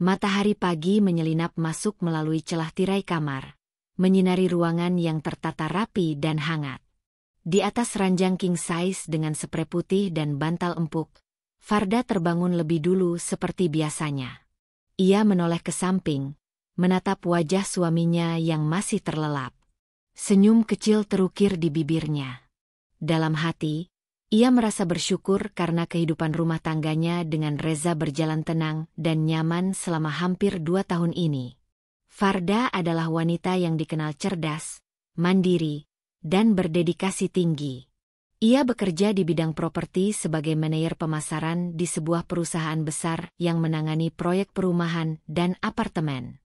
Matahari pagi menyelinap masuk melalui celah tirai kamar, menyinari ruangan yang tertata rapi dan hangat. Di atas ranjang king size dengan sprei putih dan bantal empuk, Farda terbangun lebih dulu seperti biasanya. Ia menoleh ke samping, menatap wajah suaminya yang masih terlelap. Senyum kecil terukir di bibirnya. Dalam hati, ia merasa bersyukur karena kehidupan rumah tangganya dengan Reza berjalan tenang dan nyaman selama hampir 2 tahun ini. Farda adalah wanita yang dikenal cerdas, mandiri, dan berdedikasi tinggi. Ia bekerja di bidang properti sebagai manajer pemasaran di sebuah perusahaan besar yang menangani proyek perumahan dan apartemen.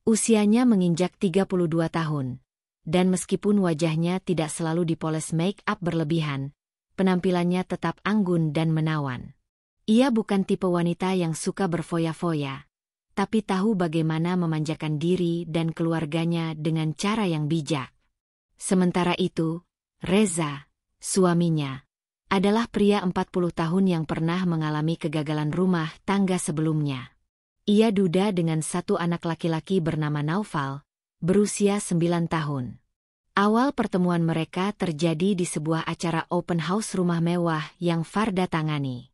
Usianya menginjak 32 tahun. Dan meskipun wajahnya tidak selalu dipoles make-up berlebihan, penampilannya tetap anggun dan menawan. Ia bukan tipe wanita yang suka berfoya-foya, tapi tahu bagaimana memanjakan diri dan keluarganya dengan cara yang bijak. Sementara itu, Reza, suaminya, adalah pria 40 tahun yang pernah mengalami kegagalan rumah tangga sebelumnya. Ia duda dengan satu anak laki-laki bernama Naufal, berusia 9 tahun. Awal pertemuan mereka terjadi di sebuah acara open house rumah mewah yang Farda tangani.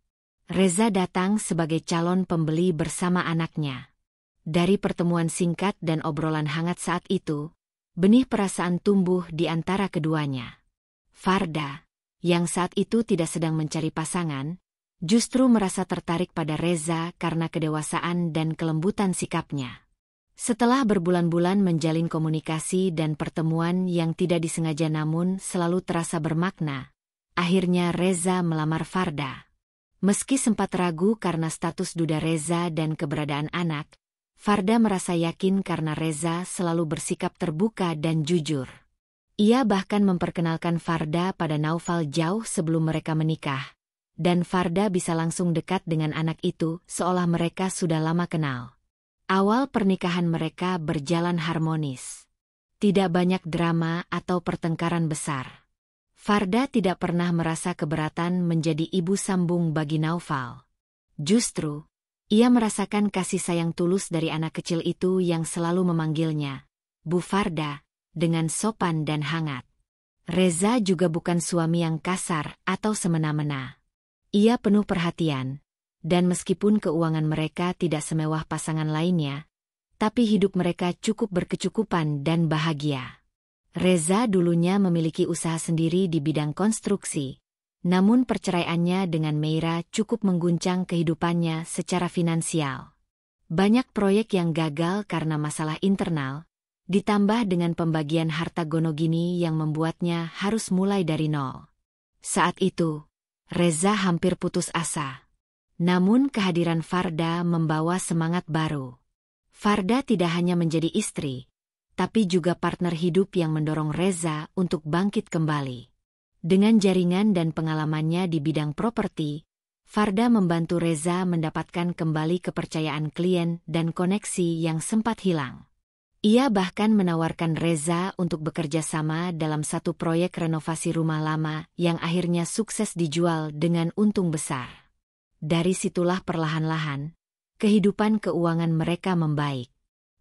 Reza datang sebagai calon pembeli bersama anaknya. Dari pertemuan singkat dan obrolan hangat saat itu, benih perasaan tumbuh di antara keduanya. Farda, yang saat itu tidak sedang mencari pasangan, justru merasa tertarik pada Reza karena kedewasaan dan kelembutan sikapnya. Setelah berbulan-bulan menjalin komunikasi dan pertemuan yang tidak disengaja namun selalu terasa bermakna, akhirnya Reza melamar Farda. Meski sempat ragu karena status duda Reza dan keberadaan anak, Farda merasa yakin karena Reza selalu bersikap terbuka dan jujur. Ia bahkan memperkenalkan Farda pada Naufal jauh sebelum mereka menikah, dan Farda bisa langsung dekat dengan anak itu seolah mereka sudah lama kenal. Awal pernikahan mereka berjalan harmonis. Tidak banyak drama atau pertengkaran besar. Farda tidak pernah merasa keberatan menjadi ibu sambung bagi Naufal. Justru, ia merasakan kasih sayang tulus dari anak kecil itu yang selalu memanggilnya, Bu Farda, dengan sopan dan hangat. Reza juga bukan suami yang kasar atau semena-mena. Ia penuh perhatian. Dan meskipun keuangan mereka tidak semewah pasangan lainnya, tapi hidup mereka cukup berkecukupan dan bahagia. Reza dulunya memiliki usaha sendiri di bidang konstruksi, namun perceraiannya dengan Meira cukup mengguncang kehidupannya secara finansial. Banyak proyek yang gagal karena masalah internal, ditambah dengan pembagian harta gonogini yang membuatnya harus mulai dari nol. Saat itu, Reza hampir putus asa. Namun kehadiran Farda membawa semangat baru. Farda tidak hanya menjadi istri, tapi juga partner hidup yang mendorong Reza untuk bangkit kembali. Dengan jaringan dan pengalamannya di bidang properti, Farda membantu Reza mendapatkan kembali kepercayaan klien dan koneksi yang sempat hilang. Ia bahkan menawarkan Reza untuk bekerja sama dalam satu proyek renovasi rumah lama yang akhirnya sukses dijual dengan untung besar. Dari situlah perlahan-lahan, kehidupan keuangan mereka membaik.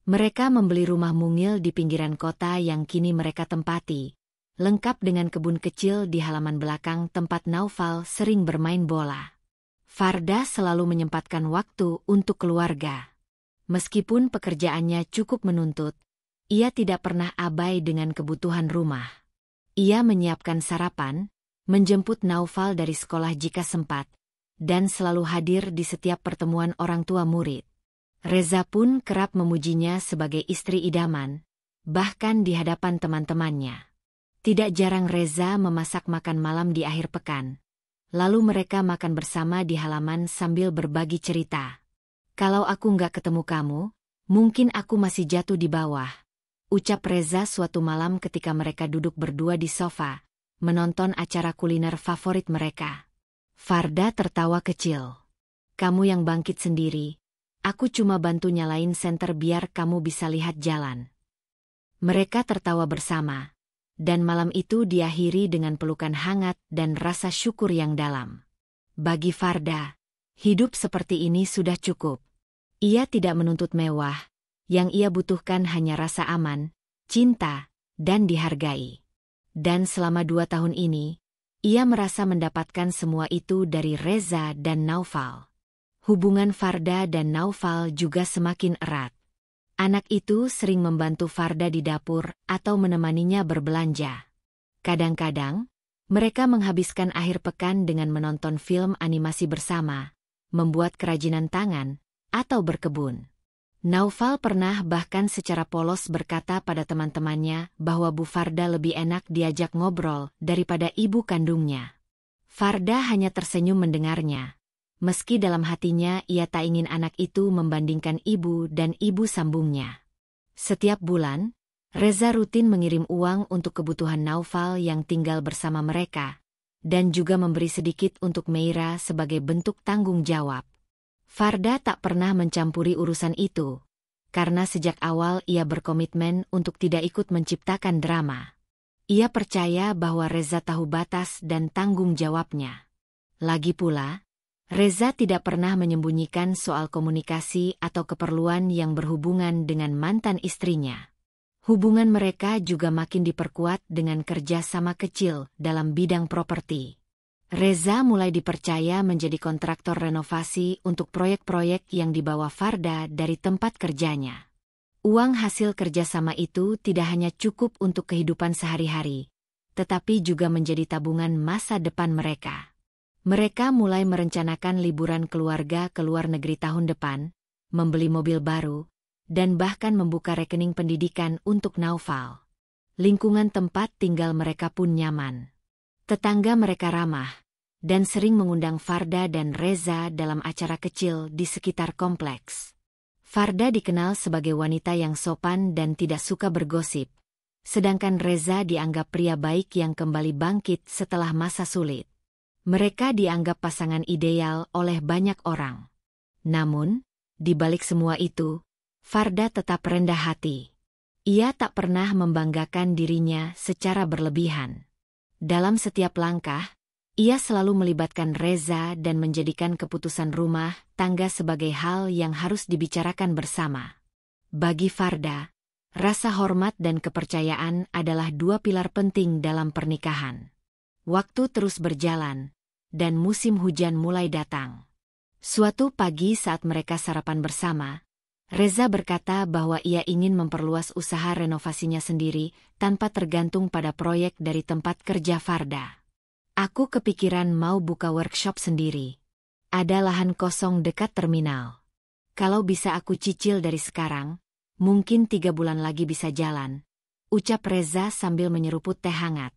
Mereka membeli rumah mungil di pinggiran kota yang kini mereka tempati, lengkap dengan kebun kecil di halaman belakang tempat Naufal sering bermain bola. Farda selalu menyempatkan waktu untuk keluarga. Meskipun pekerjaannya cukup menuntut, ia tidak pernah abai dengan kebutuhan rumah. Ia menyiapkan sarapan, menjemput Naufal dari sekolah jika sempat, dan selalu hadir di setiap pertemuan orang tua murid. Reza pun kerap memujinya sebagai istri idaman, bahkan di hadapan teman-temannya. Tidak jarang Reza memasak makan malam di akhir pekan, lalu mereka makan bersama di halaman sambil berbagi cerita. "Kalau aku nggak ketemu kamu, mungkin aku masih jatuh di bawah," ucap Reza suatu malam ketika mereka duduk berdua di sofa, menonton acara kuliner favorit mereka. Farda tertawa kecil. "Kamu yang bangkit sendiri, aku cuma bantu nyalain senter biar kamu bisa lihat jalan." Mereka tertawa bersama, dan malam itu diakhiri dengan pelukan hangat dan rasa syukur yang dalam. Bagi Farda, hidup seperti ini sudah cukup. Ia tidak menuntut mewah, yang ia butuhkan hanya rasa aman, cinta, dan dihargai. Dan selama 2 tahun ini, ia merasa mendapatkan semua itu dari Reza dan Naufal. Hubungan Farda dan Naufal juga semakin erat. Anak itu sering membantu Farda di dapur atau menemaninya berbelanja. Kadang-kadang, mereka menghabiskan akhir pekan dengan menonton film animasi bersama, membuat kerajinan tangan, atau berkebun. Naufal pernah bahkan secara polos berkata pada teman-temannya bahwa Bu Farda lebih enak diajak ngobrol daripada ibu kandungnya. Farda hanya tersenyum mendengarnya. Meski dalam hatinya ia tak ingin anak itu membandingkan ibu dan ibu sambungnya. Setiap bulan, Reza rutin mengirim uang untuk kebutuhan Naufal yang tinggal bersama mereka, dan juga memberi sedikit untuk Meira sebagai bentuk tanggung jawab. Farda tak pernah mencampuri urusan itu, karena sejak awal ia berkomitmen untuk tidak ikut menciptakan drama. Ia percaya bahwa Reza tahu batas dan tanggung jawabnya. Lagi pula, Reza tidak pernah menyembunyikan soal komunikasi atau keperluan yang berhubungan dengan mantan istrinya. Hubungan mereka juga makin diperkuat dengan kerja sama kecil dalam bidang properti. Reza mulai dipercaya menjadi kontraktor renovasi untuk proyek-proyek yang dibawa Farda dari tempat kerjanya. Uang hasil kerjasama itu tidak hanya cukup untuk kehidupan sehari-hari, tetapi juga menjadi tabungan masa depan mereka. Mereka mulai merencanakan liburan keluarga ke luar negeri tahun depan, membeli mobil baru, dan bahkan membuka rekening pendidikan untuk Naufal. Lingkungan tempat tinggal mereka pun nyaman. Tetangga mereka ramah, dan sering mengundang Farda dan Reza dalam acara kecil di sekitar kompleks. Farda dikenal sebagai wanita yang sopan dan tidak suka bergosip, sedangkan Reza dianggap pria baik yang kembali bangkit setelah masa sulit. Mereka dianggap pasangan ideal oleh banyak orang. Namun, di balik semua itu, Farda tetap rendah hati. Ia tak pernah membanggakan dirinya secara berlebihan. Dalam setiap langkah, ia selalu melibatkan Reza dan menjadikan keputusan rumah tangga sebagai hal yang harus dibicarakan bersama. Bagi Farda, rasa hormat dan kepercayaan adalah 2 pilar penting dalam pernikahan. Waktu terus berjalan, dan musim hujan mulai datang. Suatu pagi saat mereka sarapan bersama, Reza berkata bahwa ia ingin memperluas usaha renovasinya sendiri tanpa tergantung pada proyek dari tempat kerja Farda. Aku kepikiran mau buka workshop sendiri. Ada lahan kosong dekat terminal. Kalau bisa aku cicil dari sekarang, mungkin 3 bulan lagi bisa jalan, ucap Reza sambil menyeruput teh hangat.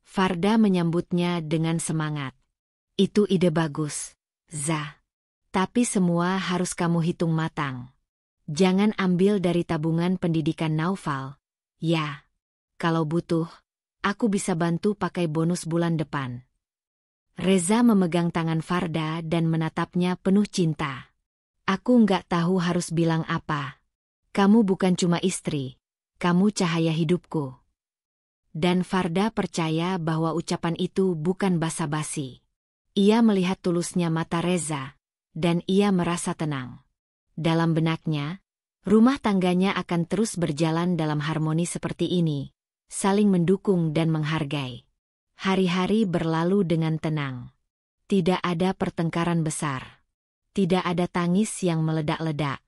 Farda menyambutnya dengan semangat. Itu ide bagus, Za. Tapi semua harus kamu hitung matang. Jangan ambil dari tabungan pendidikan Naufal. Ya, kalau butuh, aku bisa bantu pakai bonus bulan depan. Reza memegang tangan Farda dan menatapnya penuh cinta. Aku nggak tahu harus bilang apa. Kamu bukan cuma istri, kamu cahaya hidupku. Dan Farda percaya bahwa ucapan itu bukan basa-basi. Ia melihat tulusnya mata Reza, dan ia merasa tenang. Dalam benaknya, rumah tangganya akan terus berjalan dalam harmoni seperti ini, saling mendukung dan menghargai. Hari-hari berlalu dengan tenang. Tidak ada pertengkaran besar. Tidak ada tangis yang meledak-ledak.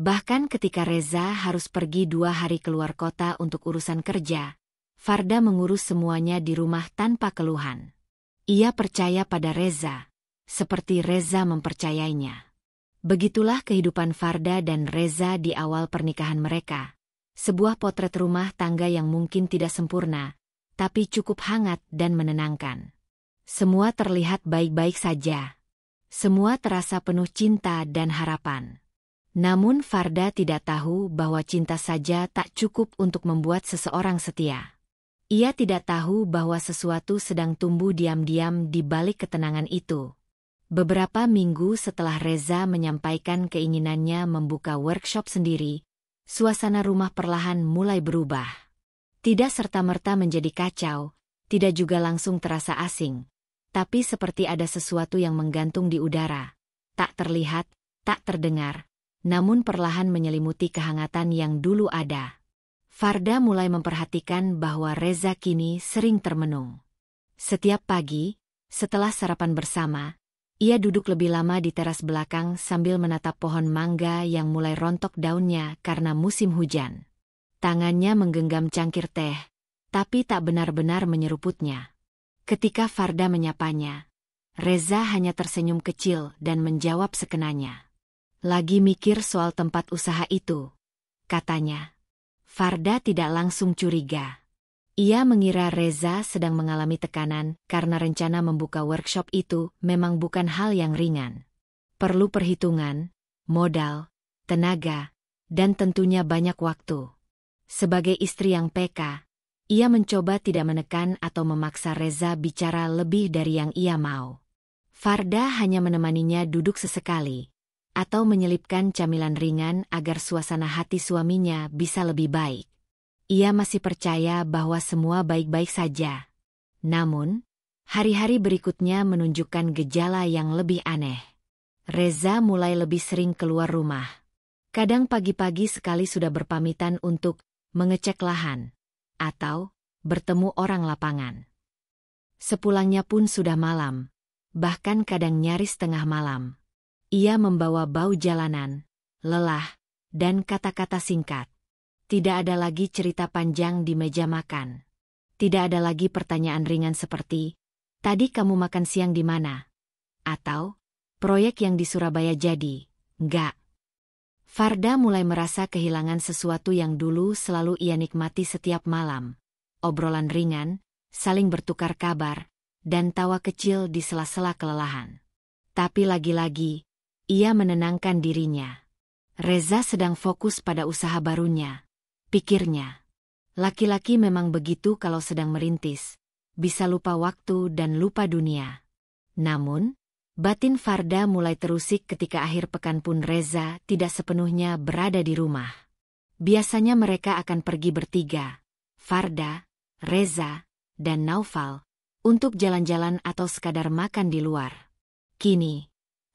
Bahkan ketika Reza harus pergi 2 hari keluar kota untuk urusan kerja, Farda mengurus semuanya di rumah tanpa keluhan. Ia percaya pada Reza, seperti Reza mempercayainya. Begitulah kehidupan Farda dan Reza di awal pernikahan mereka. Sebuah potret rumah tangga yang mungkin tidak sempurna, tapi cukup hangat dan menenangkan. Semua terlihat baik-baik saja. Semua terasa penuh cinta dan harapan. Namun Farda tidak tahu bahwa cinta saja tak cukup untuk membuat seseorang setia. Ia tidak tahu bahwa sesuatu sedang tumbuh diam-diam di balik ketenangan itu. Beberapa minggu setelah Reza menyampaikan keinginannya membuka workshop sendiri, suasana rumah perlahan mulai berubah. Tidak serta-merta menjadi kacau, tidak juga langsung terasa asing, tapi seperti ada sesuatu yang menggantung di udara, tak terlihat, tak terdengar, namun perlahan menyelimuti kehangatan yang dulu ada. Farda mulai memperhatikan bahwa Reza kini sering termenung. Setiap pagi, setelah sarapan bersama, ia duduk lebih lama di teras belakang sambil menatap pohon mangga yang mulai rontok daunnya karena musim hujan. Tangannya menggenggam cangkir teh, tapi tak benar-benar menyeruputnya. Ketika Farda menyapanya, Reza hanya tersenyum kecil dan menjawab sekenanya. Lagi mikir soal tempat usaha itu, katanya. Farda tidak langsung curiga. Ia mengira Reza sedang mengalami tekanan karena rencana membuka workshop itu memang bukan hal yang ringan. Perlu perhitungan, modal, tenaga, dan tentunya banyak waktu. Sebagai istri yang peka, ia mencoba tidak menekan atau memaksa Reza bicara lebih dari yang ia mau. Farda hanya menemaninya duduk sesekali, atau menyelipkan camilan ringan agar suasana hati suaminya bisa lebih baik. Ia masih percaya bahwa semua baik-baik saja. Namun, hari-hari berikutnya menunjukkan gejala yang lebih aneh. Reza mulai lebih sering keluar rumah. Kadang pagi-pagi sekali sudah berpamitan untuk mengecek lahan, atau bertemu orang lapangan. Sepulangnya pun sudah malam, bahkan kadang nyaris tengah malam. Ia membawa bau jalanan, lelah, dan kata-kata singkat. Tidak ada lagi cerita panjang di meja makan. Tidak ada lagi pertanyaan ringan seperti, "Tadi kamu makan siang di mana?" Atau, "Proyek yang di Surabaya jadi, enggak?" Farda mulai merasa kehilangan sesuatu yang dulu selalu ia nikmati setiap malam. Obrolan ringan, saling bertukar kabar, dan tawa kecil di sela-sela kelelahan. Tapi lagi-lagi, ia menenangkan dirinya. Reza sedang fokus pada usaha barunya, pikirnya. Laki-laki memang begitu kalau sedang merintis, bisa lupa waktu dan lupa dunia. Namun, batin Farda mulai terusik ketika akhir pekan pun Reza tidak sepenuhnya berada di rumah. Biasanya mereka akan pergi bertiga, Farda, Reza, dan Naufal, untuk jalan-jalan atau sekadar makan di luar. Kini,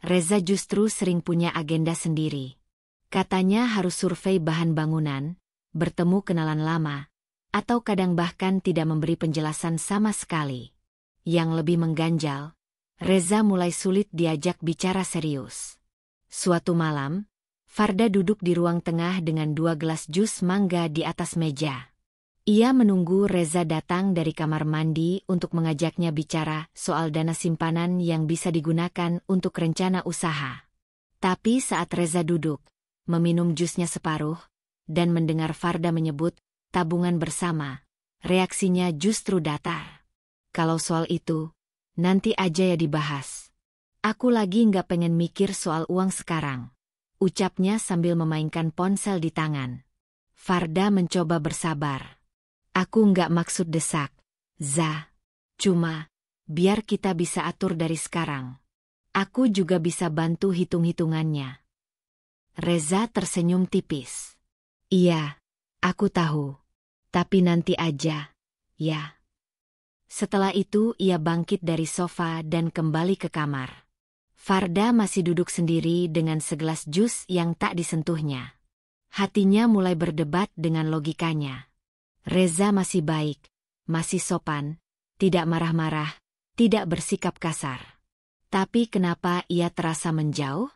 Reza justru sering punya agenda sendiri. Katanya harus survei bahan bangunan, bertemu kenalan lama, atau kadang bahkan tidak memberi penjelasan sama sekali. Yang lebih mengganjal, Reza mulai sulit diajak bicara serius. Suatu malam, Farda duduk di ruang tengah dengan 2 gelas jus mangga di atas meja. Ia menunggu Reza datang dari kamar mandi untuk mengajaknya bicara soal dana simpanan yang bisa digunakan untuk rencana usaha. Tapi saat Reza duduk, meminum jusnya separuh, dan mendengar Farda menyebut tabungan bersama, reaksinya justru datar. Kalau soal itu, nanti aja ya dibahas. Aku lagi nggak pengen mikir soal uang sekarang, ucapnya sambil memainkan ponsel di tangan. Farda mencoba bersabar. Aku nggak maksud desak, Za. Cuma, biar kita bisa atur dari sekarang. Aku juga bisa bantu hitung-hitungannya. Reza tersenyum tipis. Iya, aku tahu. Tapi nanti aja, ya. Setelah itu ia bangkit dari sofa dan kembali ke kamar. Farda masih duduk sendiri dengan segelas jus yang tak disentuhnya. Hatinya mulai berdebat dengan logikanya. Reza masih baik, masih sopan, tidak marah-marah, tidak bersikap kasar. Tapi kenapa ia terasa menjauh?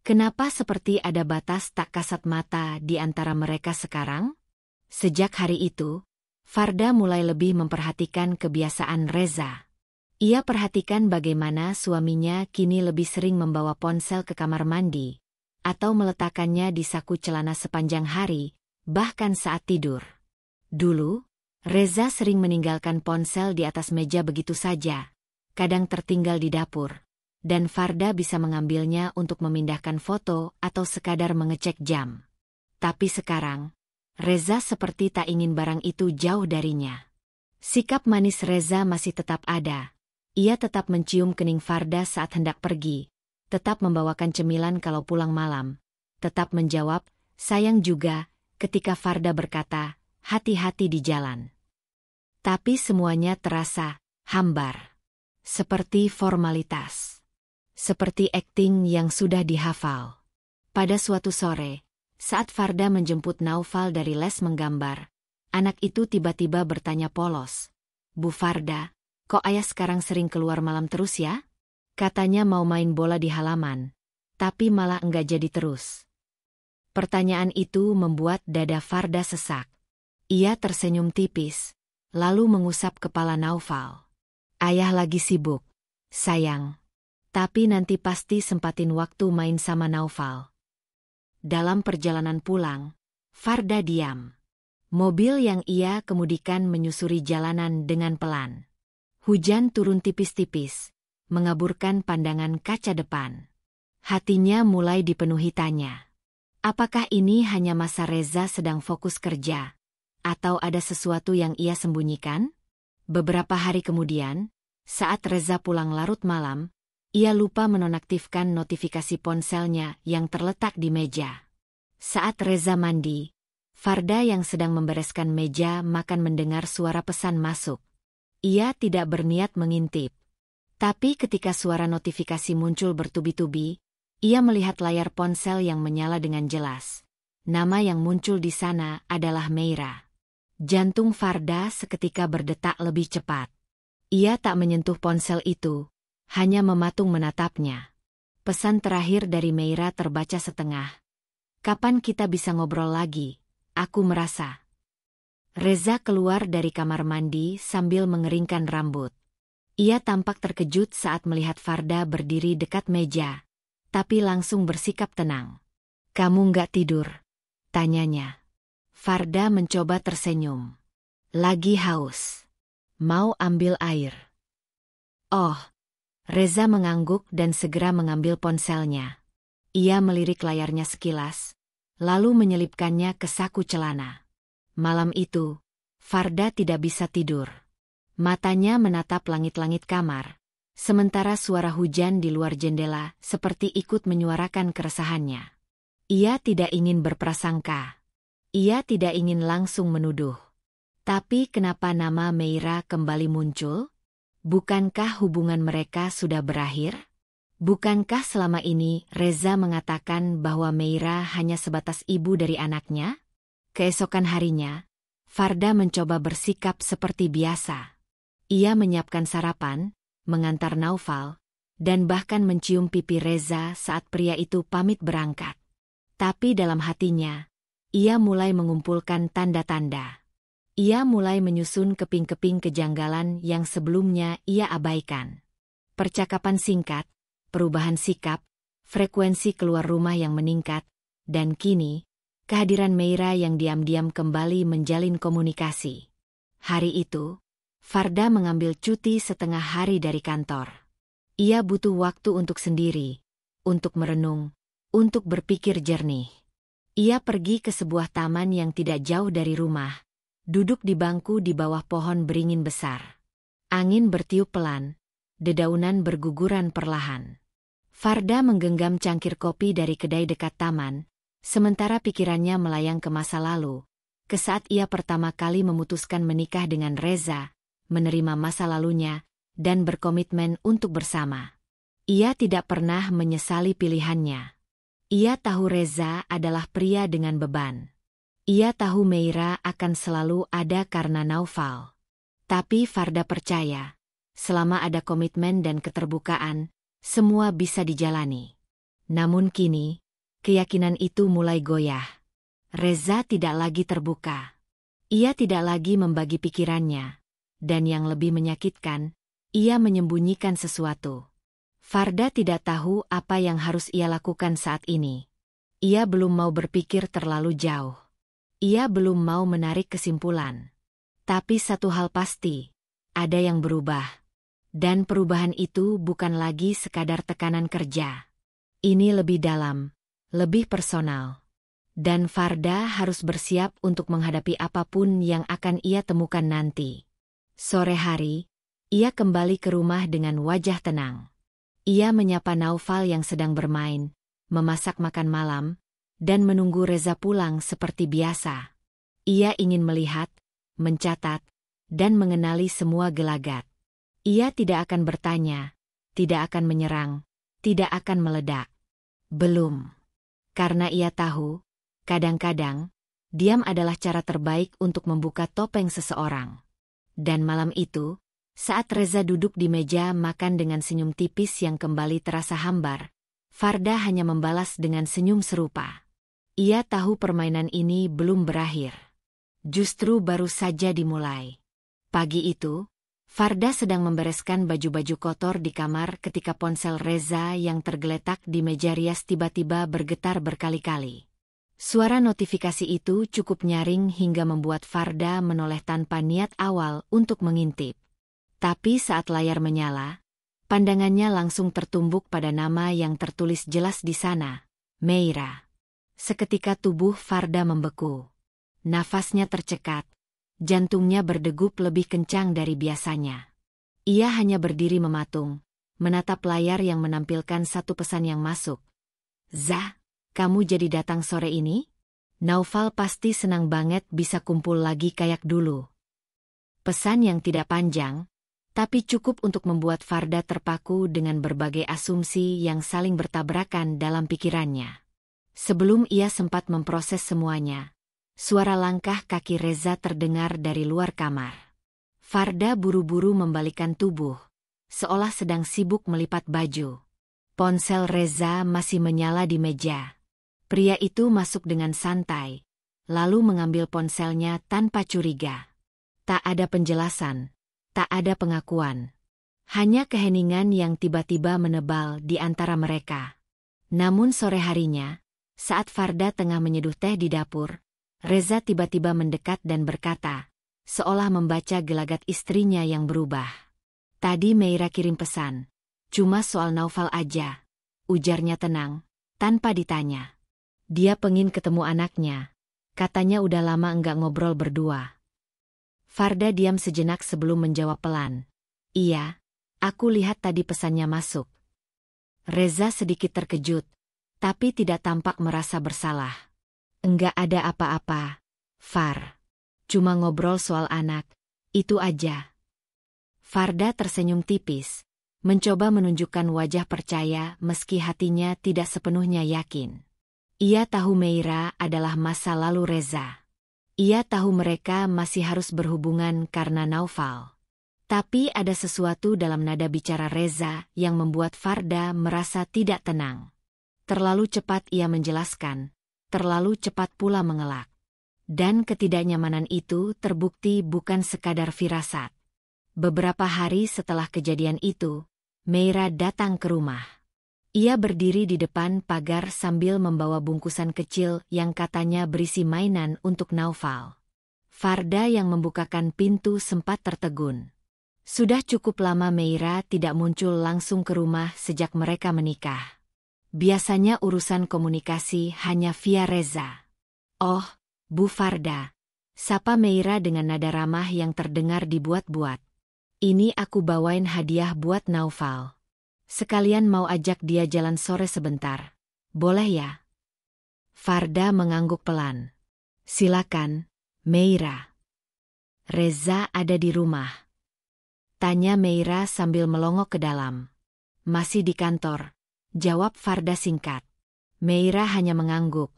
Kenapa seperti ada batas tak kasat mata di antara mereka sekarang? Sejak hari itu, Farda mulai lebih memperhatikan kebiasaan Reza. Ia perhatikan bagaimana suaminya kini lebih sering membawa ponsel ke kamar mandi, atau meletakkannya di saku celana sepanjang hari, bahkan saat tidur. Dulu, Reza sering meninggalkan ponsel di atas meja begitu saja, kadang tertinggal di dapur, dan Farda bisa mengambilnya untuk memindahkan foto atau sekadar mengecek jam. Tapi sekarang, Reza seperti tak ingin barang itu jauh darinya. Sikap manis Reza masih tetap ada. Ia tetap mencium kening Farda saat hendak pergi, tetap membawakan cemilan kalau pulang malam, tetap menjawab, sayang juga, ketika Farda berkata, hati-hati di jalan. Tapi semuanya terasa hambar. Seperti formalitas. Seperti akting yang sudah dihafal. Pada suatu sore, saat Farda menjemput Naufal dari les menggambar, anak itu tiba-tiba bertanya polos, "Bu Farda, kok ayah sekarang sering keluar malam terus ya? Katanya mau main bola di halaman, tapi malah enggak jadi terus." Pertanyaan itu membuat dada Farda sesak. Ia tersenyum tipis, lalu mengusap kepala Naufal. "Ayah lagi sibuk, sayang. Tapi nanti pasti sempatin waktu main sama Naufal." Dalam perjalanan pulang, Farda diam. Mobil yang ia kemudikan menyusuri jalanan dengan pelan. Hujan turun tipis-tipis, mengaburkan pandangan kaca depan. Hatinya mulai dipenuhi tanya. Apakah ini hanya masa Reza sedang fokus kerja? Atau ada sesuatu yang ia sembunyikan? Beberapa hari kemudian, saat Reza pulang larut malam, ia lupa menonaktifkan notifikasi ponselnya yang terletak di meja. Saat Reza mandi, Farda yang sedang membereskan meja makan mendengar suara pesan masuk. Ia tidak berniat mengintip. Tapi ketika suara notifikasi muncul bertubi-tubi, ia melihat layar ponsel yang menyala dengan jelas. Nama yang muncul di sana adalah Meira. Jantung Farda seketika berdetak lebih cepat. Ia tak menyentuh ponsel itu, hanya mematung menatapnya. Pesan terakhir dari Meira terbaca setengah. "Kapan kita bisa ngobrol lagi? Aku merasa." Reza keluar dari kamar mandi sambil mengeringkan rambut. Ia tampak terkejut saat melihat Farda berdiri dekat meja, tapi langsung bersikap tenang. "Kamu nggak tidur?" tanyanya. Farda mencoba tersenyum. "Lagi haus. Mau ambil air?" "Oh." Reza mengangguk dan segera mengambil ponselnya. Ia melirik layarnya sekilas, lalu menyelipkannya ke saku celana. Malam itu, Farda tidak bisa tidur. Matanya menatap langit-langit kamar, sementara suara hujan di luar jendela seperti ikut menyuarakan keresahannya. Ia tidak ingin berprasangka. Ia tidak ingin langsung menuduh. Tapi kenapa nama Meira kembali muncul? Bukankah hubungan mereka sudah berakhir? Bukankah selama ini Reza mengatakan bahwa Meira hanya sebatas ibu dari anaknya? Keesokan harinya, Farda mencoba bersikap seperti biasa. Ia menyiapkan sarapan, mengantar Naufal, dan bahkan mencium pipi Reza saat pria itu pamit berangkat. Tapi dalam hatinya, ia mulai mengumpulkan tanda-tanda. Ia mulai menyusun keping-keping kejanggalan yang sebelumnya ia abaikan. Percakapan singkat, perubahan sikap, frekuensi keluar rumah yang meningkat, dan kini, kehadiran Meira yang diam-diam kembali menjalin komunikasi. Hari itu, Farda mengambil cuti setengah hari dari kantor. Ia butuh waktu untuk sendiri, untuk merenung, untuk berpikir jernih. Ia pergi ke sebuah taman yang tidak jauh dari rumah, duduk di bangku di bawah pohon beringin besar. Angin bertiup pelan, dedaunan berguguran perlahan. Farda menggenggam cangkir kopi dari kedai dekat taman, sementara pikirannya melayang ke masa lalu, ke saat ia pertama kali memutuskan menikah dengan Reza, menerima masa lalunya, dan berkomitmen untuk bersama. Ia tidak pernah menyesali pilihannya. Ia tahu Reza adalah pria dengan beban. Ia tahu Meira akan selalu ada karena Naufal. Tapi Farda percaya, selama ada komitmen dan keterbukaan, semua bisa dijalani. Namun kini, keyakinan itu mulai goyah. Reza tidak lagi terbuka. Ia tidak lagi membagi pikirannya. Dan yang lebih menyakitkan, ia menyembunyikan sesuatu. Farda tidak tahu apa yang harus ia lakukan saat ini. Ia belum mau berpikir terlalu jauh. Ia belum mau menarik kesimpulan. Tapi satu hal pasti, ada yang berubah. Dan perubahan itu bukan lagi sekadar tekanan kerja. Ini lebih dalam, lebih personal. Dan Farda harus bersiap untuk menghadapi apapun yang akan ia temukan nanti. Sore hari, ia kembali ke rumah dengan wajah tenang. Ia menyapa Naufal yang sedang bermain, memasak makan malam, dan menunggu Reza pulang seperti biasa. Ia ingin melihat, mencatat, dan mengenali semua gelagat. Ia tidak akan bertanya, tidak akan menyerang, tidak akan meledak. Belum. Karena ia tahu, kadang-kadang, diam adalah cara terbaik untuk membuka topeng seseorang. Dan malam itu, saat Reza duduk di meja makan dengan senyum tipis yang kembali terasa hambar, Farda hanya membalas dengan senyum serupa. Ia tahu permainan ini belum berakhir. Justru baru saja dimulai. Pagi itu, Farda sedang membereskan baju-baju kotor di kamar ketika ponsel Reza yang tergeletak di meja rias tiba-tiba bergetar berkali-kali. Suara notifikasi itu cukup nyaring hingga membuat Farda menoleh tanpa niat awal untuk mengintip. Tapi saat layar menyala, pandangannya langsung tertumbuk pada nama yang tertulis jelas di sana, Meira. Seketika tubuh Farda membeku. Nafasnya tercekat. Jantungnya berdegup lebih kencang dari biasanya. Ia hanya berdiri mematung, menatap layar yang menampilkan satu pesan yang masuk. "Zah, kamu jadi datang sore ini? Naufal pasti senang banget bisa kumpul lagi kayak dulu." Pesan yang tidak panjang, tapi cukup untuk membuat Farda terpaku dengan berbagai asumsi yang saling bertabrakan dalam pikirannya. Sebelum ia sempat memproses semuanya, suara langkah kaki Reza terdengar dari luar kamar. Farda buru-buru membalikkan tubuh, seolah sedang sibuk melipat baju. Ponsel Reza masih menyala di meja. Pria itu masuk dengan santai, lalu mengambil ponselnya tanpa curiga. Tak ada penjelasan, tak ada pengakuan. Hanya keheningan yang tiba-tiba menebal di antara mereka. Namun sore harinya, saat Farda tengah menyeduh teh di dapur, Reza tiba-tiba mendekat dan berkata, seolah membaca gelagat istrinya yang berubah. "Tadi Meira kirim pesan. Cuma soal Naufal aja," ujarnya tenang, tanpa ditanya. "Dia pengin ketemu anaknya. Katanya udah lama enggak ngobrol berdua." Farda diam sejenak sebelum menjawab pelan. "Iya, aku lihat tadi pesannya masuk." Reza sedikit terkejut, tapi tidak tampak merasa bersalah. "Enggak ada apa-apa, Far. Cuma ngobrol soal anak, itu aja." Farda tersenyum tipis, mencoba menunjukkan wajah percaya meski hatinya tidak sepenuhnya yakin. Ia tahu Meira adalah masa lalu Reza. Ia tahu mereka masih harus berhubungan karena Naufal. Tapi ada sesuatu dalam nada bicara Reza yang membuat Farda merasa tidak tenang. Terlalu cepat ia menjelaskan. Terlalu cepat pula mengelak. Dan ketidaknyamanan itu terbukti bukan sekadar firasat. Beberapa hari setelah kejadian itu, Meira datang ke rumah. Ia berdiri di depan pagar sambil membawa bungkusan kecil yang katanya berisi mainan untuk Naufal. Farda yang membukakan pintu sempat tertegun. Sudah cukup lama Meira tidak muncul langsung ke rumah sejak mereka menikah. Biasanya urusan komunikasi hanya via Reza. "Oh, Bu Farda," sapa Meira dengan nada ramah yang terdengar dibuat-buat. "Ini aku bawain hadiah buat Naufal. Sekalian mau ajak dia jalan sore sebentar. Boleh ya?" Farda mengangguk pelan. "Silakan, Meira." "Reza ada di rumah?" tanya Meira sambil melongok ke dalam. "Masih di kantor," jawab Farda singkat. Meira hanya mengangguk,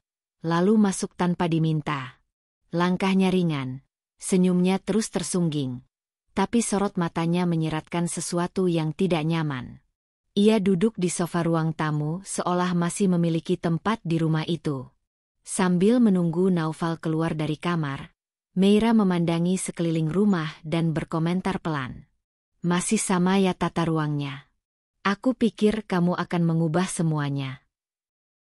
lalu masuk tanpa diminta. Langkahnya ringan, senyumnya terus tersungging. Tapi sorot matanya menyiratkan sesuatu yang tidak nyaman. Ia duduk di sofa ruang tamu seolah masih memiliki tempat di rumah itu. Sambil menunggu Naufal keluar dari kamar, Meira memandangi sekeliling rumah dan berkomentar pelan. "Masih sama ya tata ruangnya. Aku pikir kamu akan mengubah semuanya."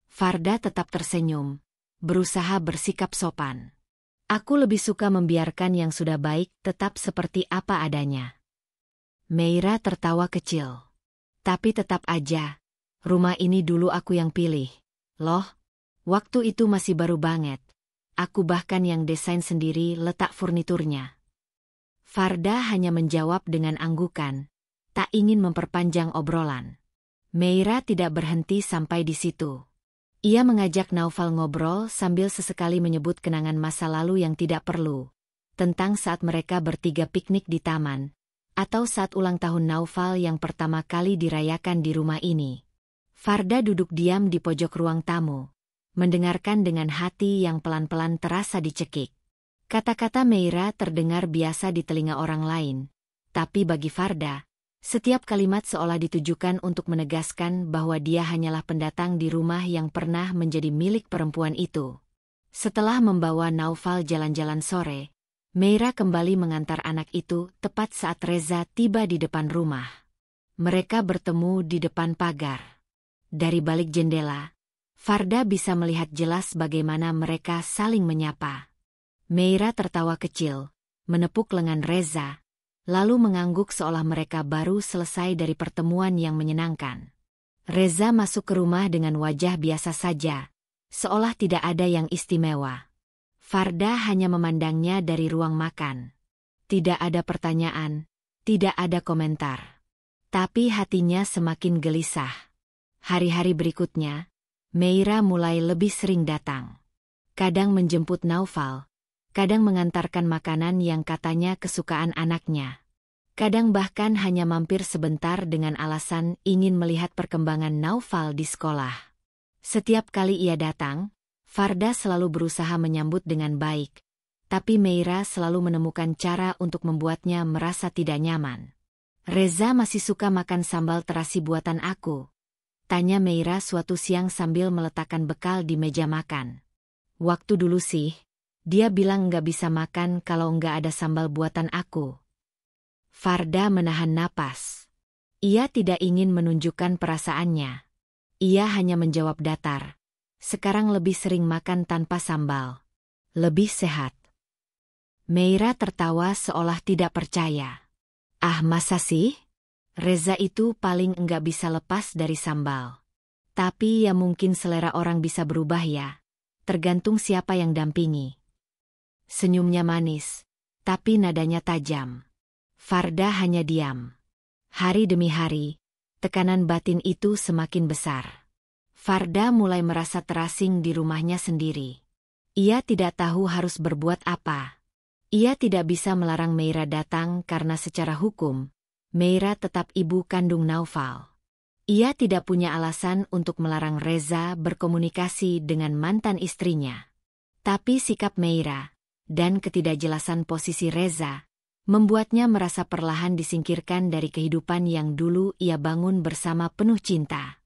Farda tetap tersenyum, berusaha bersikap sopan. "Aku lebih suka membiarkan yang sudah baik tetap seperti apa adanya." Meira tertawa kecil. "Tapi tetap aja, rumah ini dulu aku yang pilih. Loh, waktu itu masih baru banget. Aku bahkan yang desain sendiri letak furniturnya." Farda hanya menjawab dengan anggukan, tak ingin memperpanjang obrolan. Meira tidak berhenti sampai di situ. Ia mengajak Naufal ngobrol sambil sesekali menyebut kenangan masa lalu yang tidak perlu. Tentang saat mereka bertiga piknik di taman, atau saat ulang tahun Naufal yang pertama kali dirayakan di rumah ini. Farda duduk diam di pojok ruang tamu, mendengarkan dengan hati yang pelan-pelan terasa dicekik. Kata-kata Meira terdengar biasa di telinga orang lain, tapi bagi Farda, setiap kalimat seolah ditujukan untuk menegaskan bahwa dia hanyalah pendatang di rumah yang pernah menjadi milik perempuan itu. Setelah membawa Naufal jalan-jalan sore, Meira kembali mengantar anak itu tepat saat Reza tiba di depan rumah. Mereka bertemu di depan pagar. Dari balik jendela, Farda bisa melihat jelas bagaimana mereka saling menyapa. Meira tertawa kecil, menepuk lengan Reza, lalu mengangguk seolah mereka baru selesai dari pertemuan yang menyenangkan. Reza masuk ke rumah dengan wajah biasa saja, seolah tidak ada yang istimewa. Farda hanya memandangnya dari ruang makan. Tidak ada pertanyaan, tidak ada komentar. Tapi hatinya semakin gelisah. Hari-hari berikutnya, Meira mulai lebih sering datang. Kadang menjemput Naufal, kadang mengantarkan makanan yang katanya kesukaan anaknya. Kadang bahkan hanya mampir sebentar dengan alasan ingin melihat perkembangan Naufal di sekolah. Setiap kali ia datang, Farda selalu berusaha menyambut dengan baik, tapi Meira selalu menemukan cara untuk membuatnya merasa tidak nyaman. "Reza masih suka makan sambal terasi buatan aku?" tanya Meira suatu siang sambil meletakkan bekal di meja makan. "Waktu dulu sih, dia bilang nggak bisa makan kalau nggak ada sambal buatan aku." Farda menahan napas. Ia tidak ingin menunjukkan perasaannya. Ia hanya menjawab datar. "Sekarang lebih sering makan tanpa sambal. Lebih sehat." Meira tertawa seolah tidak percaya. "Ah, masa sih? Reza itu paling enggak bisa lepas dari sambal. Tapi ya mungkin selera orang bisa berubah ya. Tergantung siapa yang dampingi." Senyumnya manis, tapi nadanya tajam. Farda hanya diam. Hari demi hari, tekanan batin itu semakin besar. Farda mulai merasa terasing di rumahnya sendiri. Ia tidak tahu harus berbuat apa. Ia tidak bisa melarang Meira datang karena secara hukum, Meira tetap ibu kandung Naufal. Ia tidak punya alasan untuk melarang Reza berkomunikasi dengan mantan istrinya. Tapi sikap Meira dan ketidakjelasan posisi Reza membuatnya merasa perlahan disingkirkan dari kehidupan yang dulu ia bangun bersama penuh cinta.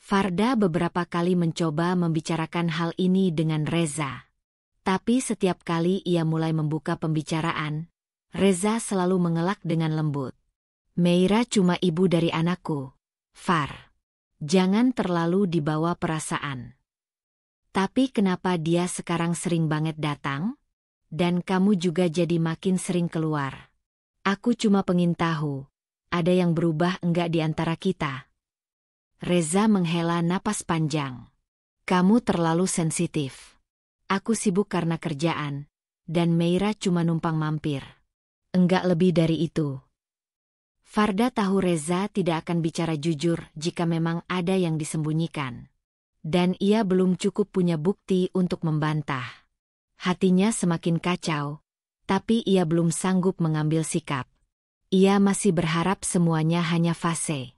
Farda beberapa kali mencoba membicarakan hal ini dengan Reza. Tapi setiap kali ia mulai membuka pembicaraan, Reza selalu mengelak dengan lembut. "Meira cuma ibu dari anakku, Far. Jangan terlalu dibawa perasaan." "Tapi kenapa dia sekarang sering banget datang? Dan kamu juga jadi makin sering keluar. Aku cuma pengen tahu, ada yang berubah enggak di antara kita?" Reza menghela napas panjang. "Kamu terlalu sensitif. Aku sibuk karena kerjaan, dan Meira cuma numpang mampir. Enggak lebih dari itu." Farda tahu Reza tidak akan bicara jujur jika memang ada yang disembunyikan. Dan ia belum cukup punya bukti untuk membantah. Hatinya semakin kacau, tapi ia belum sanggup mengambil sikap. Ia masih berharap semuanya hanya fase.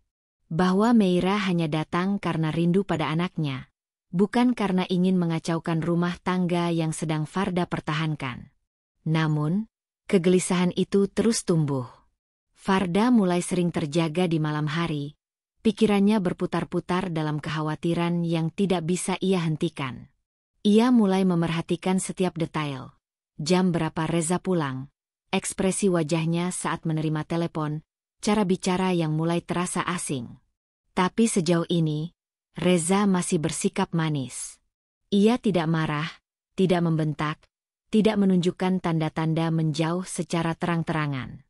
Bahwa Meira hanya datang karena rindu pada anaknya, bukan karena ingin mengacaukan rumah tangga yang sedang Farda pertahankan. Namun, kegelisahan itu terus tumbuh. Farda mulai sering terjaga di malam hari. Pikirannya berputar-putar dalam kekhawatiran yang tidak bisa ia hentikan. Ia mulai memerhatikan setiap detail. Jam berapa Reza pulang, ekspresi wajahnya saat menerima telepon, cara bicara yang mulai terasa asing. Tapi sejauh ini, Reza masih bersikap manis. Ia tidak marah, tidak membentak, tidak menunjukkan tanda-tanda menjauh secara terang-terangan.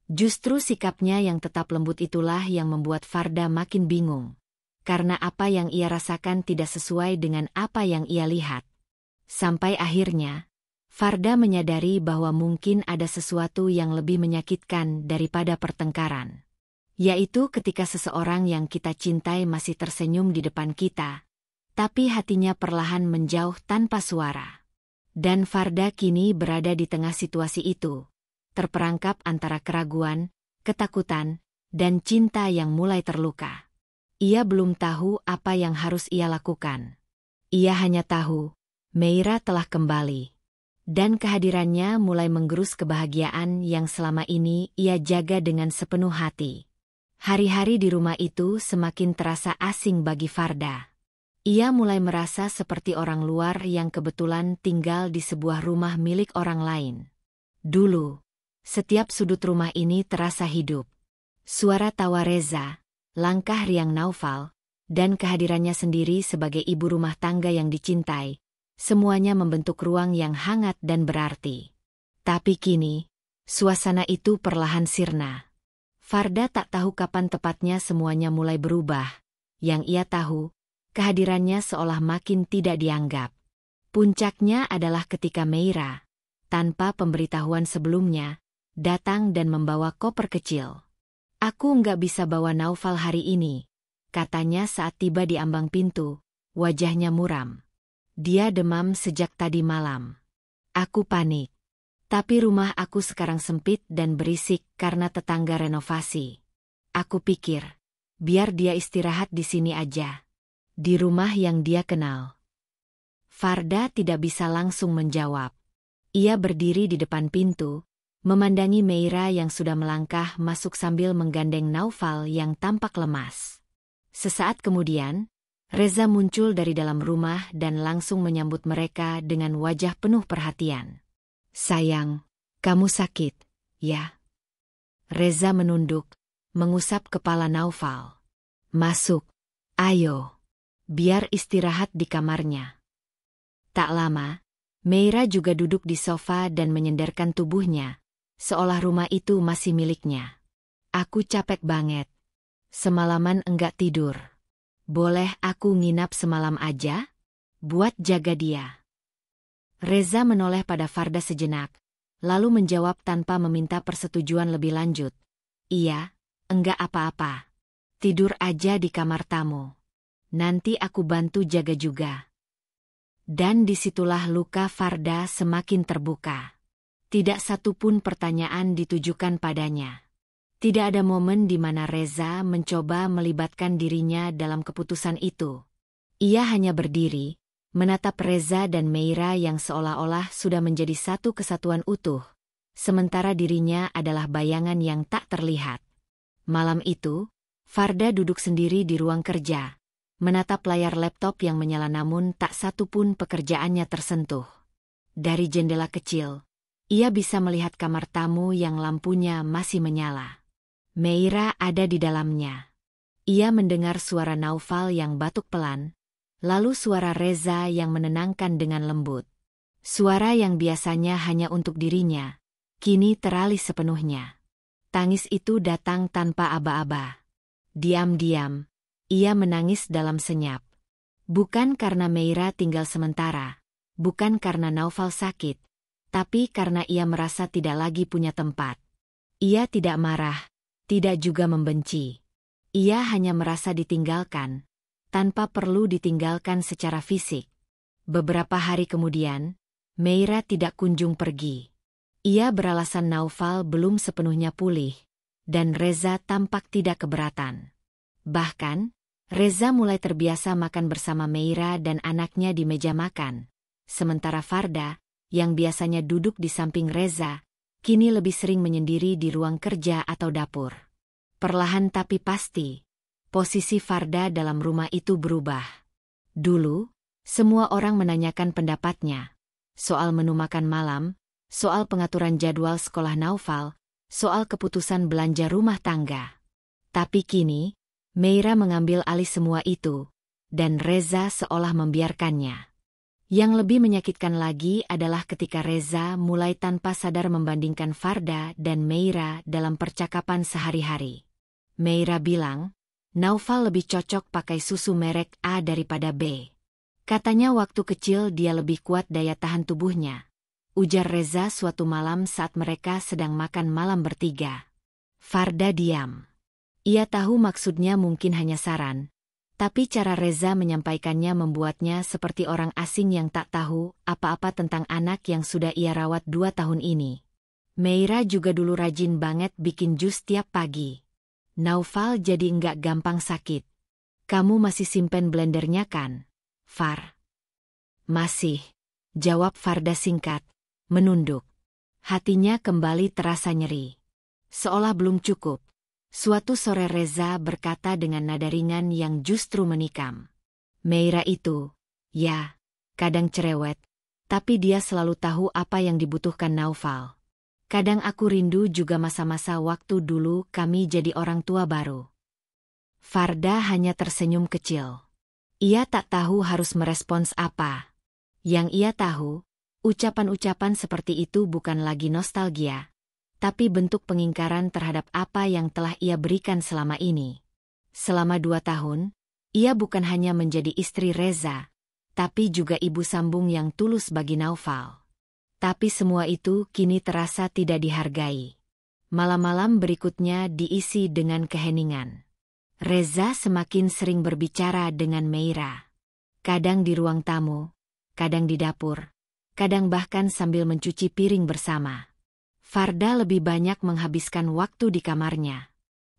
Justru sikapnya yang tetap lembut itulah yang membuat Farda makin bingung. Karena apa yang ia rasakan tidak sesuai dengan apa yang ia lihat. Sampai akhirnya, Farda menyadari bahwa mungkin ada sesuatu yang lebih menyakitkan daripada pertengkaran. Yaitu ketika seseorang yang kita cintai masih tersenyum di depan kita, tapi hatinya perlahan menjauh tanpa suara. Dan Farda kini berada di tengah situasi itu. Terperangkap antara keraguan, ketakutan, dan cinta yang mulai terluka. Ia belum tahu apa yang harus ia lakukan. Ia hanya tahu, Meira telah kembali. Dan kehadirannya mulai menggerus kebahagiaan yang selama ini ia jaga dengan sepenuh hati. Hari-hari di rumah itu semakin terasa asing bagi Farda. Ia mulai merasa seperti orang luar yang kebetulan tinggal di sebuah rumah milik orang lain. Dulu, setiap sudut rumah ini terasa hidup. Suara tawa Reza, langkah riang Naufal, dan kehadirannya sendiri sebagai ibu rumah tangga yang dicintai, semuanya membentuk ruang yang hangat dan berarti. Tapi kini, suasana itu perlahan sirna. Farda tak tahu kapan tepatnya semuanya mulai berubah. Yang ia tahu, kehadirannya seolah makin tidak dianggap. Puncaknya adalah ketika Meira, tanpa pemberitahuan sebelumnya, datang dan membawa koper kecil. "Aku nggak bisa bawa Naufal hari ini," katanya saat tiba di ambang pintu, wajahnya muram. "Dia demam sejak tadi malam." Aku panik. Tapi rumah aku sekarang sempit dan berisik karena tetangga renovasi. Aku pikir, biar dia istirahat di sini aja. Di rumah yang dia kenal. Farda tidak bisa langsung menjawab. Ia berdiri di depan pintu, memandangi Meira yang sudah melangkah masuk sambil menggandeng Naufal yang tampak lemas. Sesaat kemudian, Reza muncul dari dalam rumah dan langsung menyambut mereka dengan wajah penuh perhatian. "Sayang, kamu sakit, ya?" Reza menunduk, mengusap kepala Naufal. "Masuk, ayo. Biar istirahat di kamarnya." Tak lama, Meira juga duduk di sofa dan menyenderkan tubuhnya, seolah rumah itu masih miliknya. "Aku capek banget. Semalaman enggak tidur. Boleh aku nginap semalam aja? Buat jaga dia." Reza menoleh pada Farda sejenak, lalu menjawab tanpa meminta persetujuan lebih lanjut. "Iya, enggak apa-apa. Tidur aja di kamar tamu. Nanti aku bantu jaga juga." Dan disitulah luka Farda semakin terbuka. Tidak satupun pertanyaan ditujukan padanya. Tidak ada momen di mana Reza mencoba melibatkan dirinya dalam keputusan itu. Ia hanya berdiri, menatap Reza dan Meira yang seolah-olah sudah menjadi satu kesatuan utuh, sementara dirinya adalah bayangan yang tak terlihat. Malam itu, Farda duduk sendiri di ruang kerja, menatap layar laptop yang menyala namun tak satupun pekerjaannya tersentuh. Dari jendela kecil, ia bisa melihat kamar tamu yang lampunya masih menyala. Meira ada di dalamnya. Ia mendengar suara Naufal yang batuk pelan, lalu suara Reza yang menenangkan dengan lembut. Suara yang biasanya hanya untuk dirinya, kini teralih sepenuhnya. Tangis itu datang tanpa aba-aba. Diam-diam, ia menangis dalam senyap. Bukan karena Meira tinggal sementara, bukan karena Naufal sakit, tapi karena ia merasa tidak lagi punya tempat. Ia tidak marah, tidak juga membenci. Ia hanya merasa ditinggalkan, tanpa perlu ditinggalkan secara fisik. Beberapa hari kemudian, Meira tidak kunjung pergi. Ia beralasan Naufal belum sepenuhnya pulih, dan Reza tampak tidak keberatan. Bahkan, Reza mulai terbiasa makan bersama Meira dan anaknya di meja makan, sementara Farda, yang biasanya duduk di samping Reza, kini lebih sering menyendiri di ruang kerja atau dapur. Perlahan tapi pasti, posisi Farda dalam rumah itu berubah. Dulu, semua orang menanyakan pendapatnya, soal menu makan malam, soal pengaturan jadwal sekolah Naufal, soal keputusan belanja rumah tangga. Tapi kini, Meira mengambil alih semua itu, dan Reza seolah membiarkannya. Yang lebih menyakitkan lagi adalah ketika Reza mulai tanpa sadar membandingkan Farda dan Meira dalam percakapan sehari-hari. Meira bilang, Naufal lebih cocok pakai susu merek A daripada B. Katanya waktu kecil dia lebih kuat daya tahan tubuhnya. Ujar Reza suatu malam saat mereka sedang makan malam bertiga. Farda diam. Ia tahu maksudnya mungkin hanya saran, tapi cara Reza menyampaikannya membuatnya seperti orang asing yang tak tahu apa-apa tentang anak yang sudah ia rawat 2 tahun ini. Meira juga dulu rajin banget bikin jus tiap pagi. Naufal jadi enggak gampang sakit. "Kamu masih simpen blendernya kan, Far?" Masih, jawab Farda singkat, menunduk. Hatinya kembali terasa nyeri. Seolah belum cukup. Suatu sore Reza berkata dengan nada ringan yang justru menikam. Meira itu, ya, kadang cerewet, tapi dia selalu tahu apa yang dibutuhkan Naufal. Kadang aku rindu juga masa-masa waktu dulu kami jadi orang tua baru. Farda hanya tersenyum kecil. Ia tak tahu harus merespons apa. Yang ia tahu, ucapan-ucapan seperti itu bukan lagi nostalgia, tapi bentuk pengingkaran terhadap apa yang telah ia berikan selama ini. Selama 2 tahun, ia bukan hanya menjadi istri Reza, tapi juga ibu sambung yang tulus bagi Naufal. Tapi semua itu kini terasa tidak dihargai. Malam-malam berikutnya diisi dengan keheningan. Reza semakin sering berbicara dengan Meira. Kadang di ruang tamu, kadang di dapur, kadang bahkan sambil mencuci piring bersama. Farda lebih banyak menghabiskan waktu di kamarnya.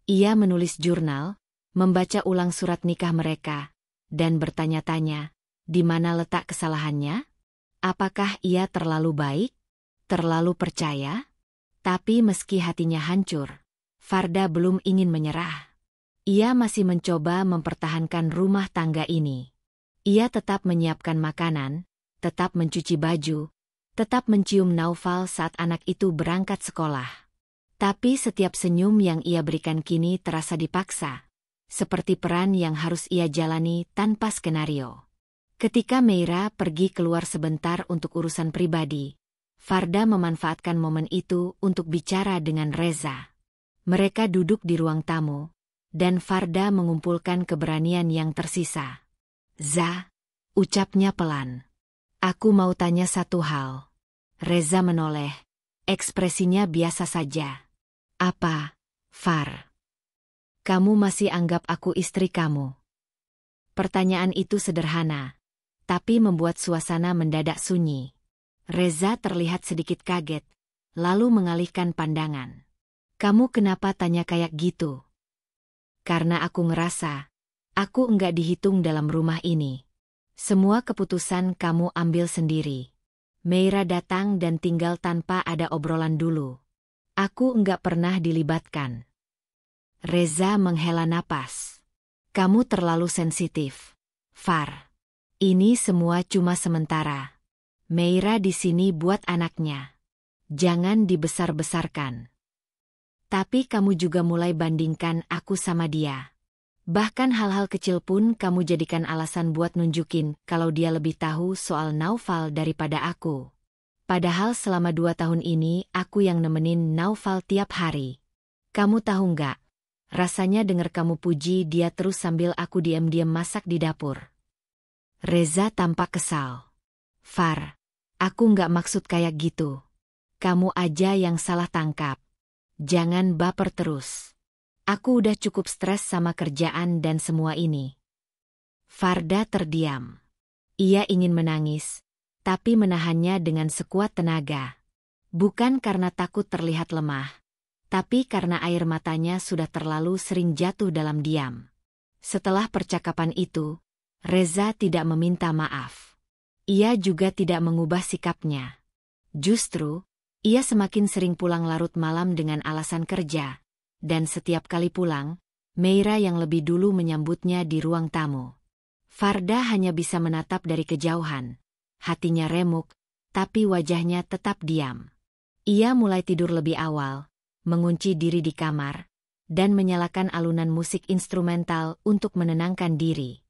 Ia menulis jurnal, membaca ulang surat nikah mereka, dan bertanya-tanya, di mana letak kesalahannya? Apakah ia terlalu baik? Terlalu percaya? Tapi meski hatinya hancur, Farda belum ingin menyerah. Ia masih mencoba mempertahankan rumah tangga ini. Ia tetap menyiapkan makanan, tetap mencuci baju, tetap mencium Naufal saat anak itu berangkat sekolah. Tapi setiap senyum yang ia berikan kini terasa dipaksa, seperti peran yang harus ia jalani tanpa skenario. Ketika Meira pergi keluar sebentar untuk urusan pribadi, Farda memanfaatkan momen itu untuk bicara dengan Reza. Mereka duduk di ruang tamu, dan Farda mengumpulkan keberanian yang tersisa. "Za," ucapnya pelan. "Aku mau tanya satu hal." Reza menoleh, ekspresinya biasa saja. "Apa, Far? Kamu masih anggap aku istri kamu?" Pertanyaan itu sederhana, tapi membuat suasana mendadak sunyi. Reza terlihat sedikit kaget, lalu mengalihkan pandangan. "Kamu kenapa tanya kayak gitu?" "Karena aku ngerasa, aku enggak dihitung dalam rumah ini. Semua keputusan kamu ambil sendiri. Meira datang dan tinggal tanpa ada obrolan dulu. Aku enggak pernah dilibatkan." Reza menghela napas. "Kamu terlalu sensitif, Far. Ini semua cuma sementara. Meira di sini buat anaknya. Jangan dibesar-besarkan. Tapi kamu juga mulai bandingkan aku sama dia. Bahkan hal-hal kecil pun kamu jadikan alasan buat nunjukin kalau dia lebih tahu soal Naufal daripada aku. Padahal selama 2 tahun ini aku yang nemenin Naufal tiap hari. Kamu tahu nggak? Rasanya denger kamu puji dia terus sambil aku diam-diam masak di dapur." Reza tampak kesal. "Far, aku nggak maksud kayak gitu. Kamu aja yang salah tangkap. Jangan baper terus. Aku udah cukup stres sama kerjaan dan semua ini." Farda terdiam. Ia ingin menangis, tapi menahannya dengan sekuat tenaga. Bukan karena takut terlihat lemah, tapi karena air matanya sudah terlalu sering jatuh dalam diam. Setelah percakapan itu, Reza tidak meminta maaf. Ia juga tidak mengubah sikapnya. Justru, ia semakin sering pulang larut malam dengan alasan kerja, dan setiap kali pulang, Meira yang lebih dulu menyambutnya di ruang tamu. Farda hanya bisa menatap dari kejauhan. Hatinya remuk, tapi wajahnya tetap diam. Ia mulai tidur lebih awal, mengunci diri di kamar, dan menyalakan alunan musik instrumental untuk menenangkan diri.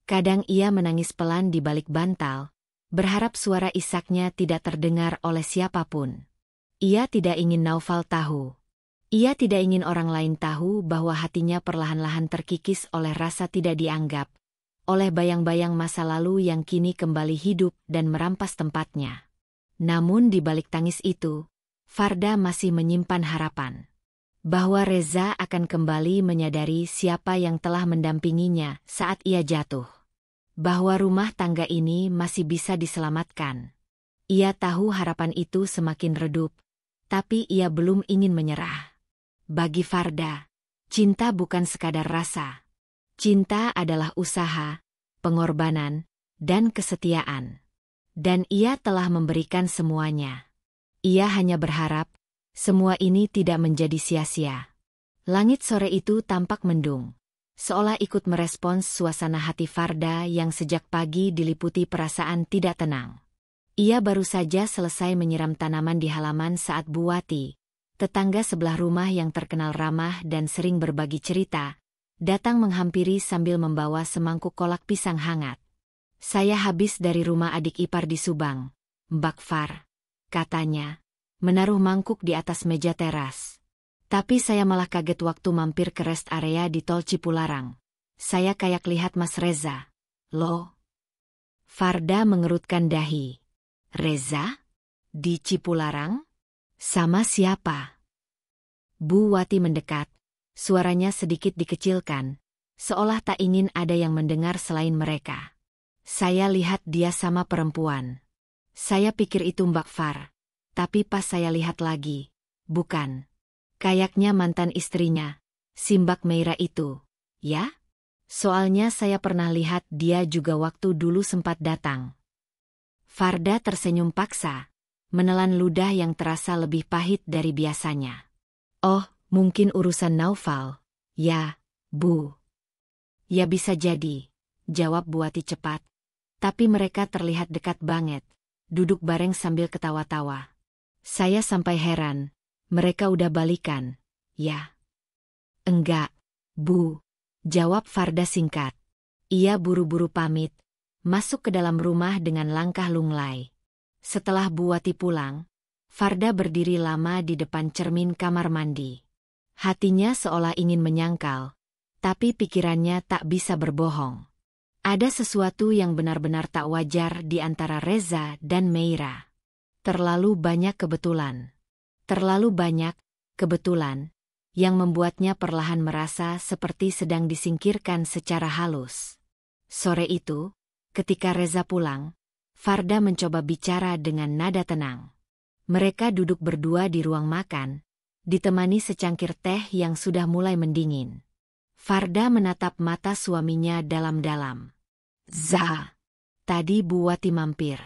Kadang ia menangis pelan di balik bantal, berharap suara isaknya tidak terdengar oleh siapapun. Ia tidak ingin Naufal tahu. Ia tidak ingin orang lain tahu bahwa hatinya perlahan-lahan terkikis oleh rasa tidak dianggap, oleh bayang-bayang masa lalu yang kini kembali hidup dan merampas tempatnya. Namun di balik tangis itu, Farda masih menyimpan harapan. Bahwa Reza akan kembali menyadari siapa yang telah mendampinginya saat ia jatuh. Bahwa rumah tangga ini masih bisa diselamatkan. Ia tahu harapan itu semakin redup, tapi ia belum ingin menyerah. Bagi Farda, cinta bukan sekadar rasa. Cinta adalah usaha, pengorbanan, dan kesetiaan. Dan ia telah memberikan semuanya. Ia hanya berharap semua ini tidak menjadi sia-sia. Langit sore itu tampak mendung, seolah ikut merespons suasana hati Farda yang sejak pagi diliputi perasaan tidak tenang. Ia baru saja selesai menyiram tanaman di halaman saat Bu Wati, tetangga sebelah rumah yang terkenal ramah dan sering berbagi cerita, datang menghampiri sambil membawa semangkuk kolak pisang hangat. "Saya habis dari rumah adik ipar di Subang, Mbak Far," katanya, menaruh mangkuk di atas meja teras. "Tapi saya malah kaget waktu mampir ke rest area di tol Cipularang. Saya kayak lihat Mas Reza." "Loh?" Farda mengerutkan dahi. "Reza? Di Cipularang? Sama siapa?" Bu Wati mendekat, suaranya sedikit dikecilkan, seolah tak ingin ada yang mendengar selain mereka. "Saya lihat dia sama perempuan. Saya pikir itu Mbak Far, tapi pas saya lihat lagi, bukan. Kayaknya mantan istrinya, si Mbak Meira itu, ya? Soalnya saya pernah lihat dia juga waktu dulu sempat datang." Farda tersenyum paksa, menelan ludah yang terasa lebih pahit dari biasanya. "Oh, mungkin urusan Naufal, ya, Bu." "Ya bisa jadi," jawab Bu Wati cepat. Tapi mereka terlihat dekat banget, duduk bareng sambil ketawa-tawa. "Saya sampai heran, mereka udah balikan, ya?" "Enggak, Bu," jawab Farda singkat. Ia buru-buru pamit, masuk ke dalam rumah dengan langkah lunglai. Setelah Bu Wati pulang, Farda berdiri lama di depan cermin kamar mandi. Hatinya seolah ingin menyangkal, tapi pikirannya tak bisa berbohong. Ada sesuatu yang benar-benar tak wajar di antara Reza dan Meira. Terlalu banyak kebetulan. Terlalu banyak kebetulan yang membuatnya perlahan merasa seperti sedang disingkirkan secara halus. Sore itu, ketika Reza pulang, Farda mencoba bicara dengan nada tenang. Mereka duduk berdua di ruang makan, ditemani secangkir teh yang sudah mulai mendingin. Farda menatap mata suaminya dalam-dalam. "Za, tadi Bu Wati mampir.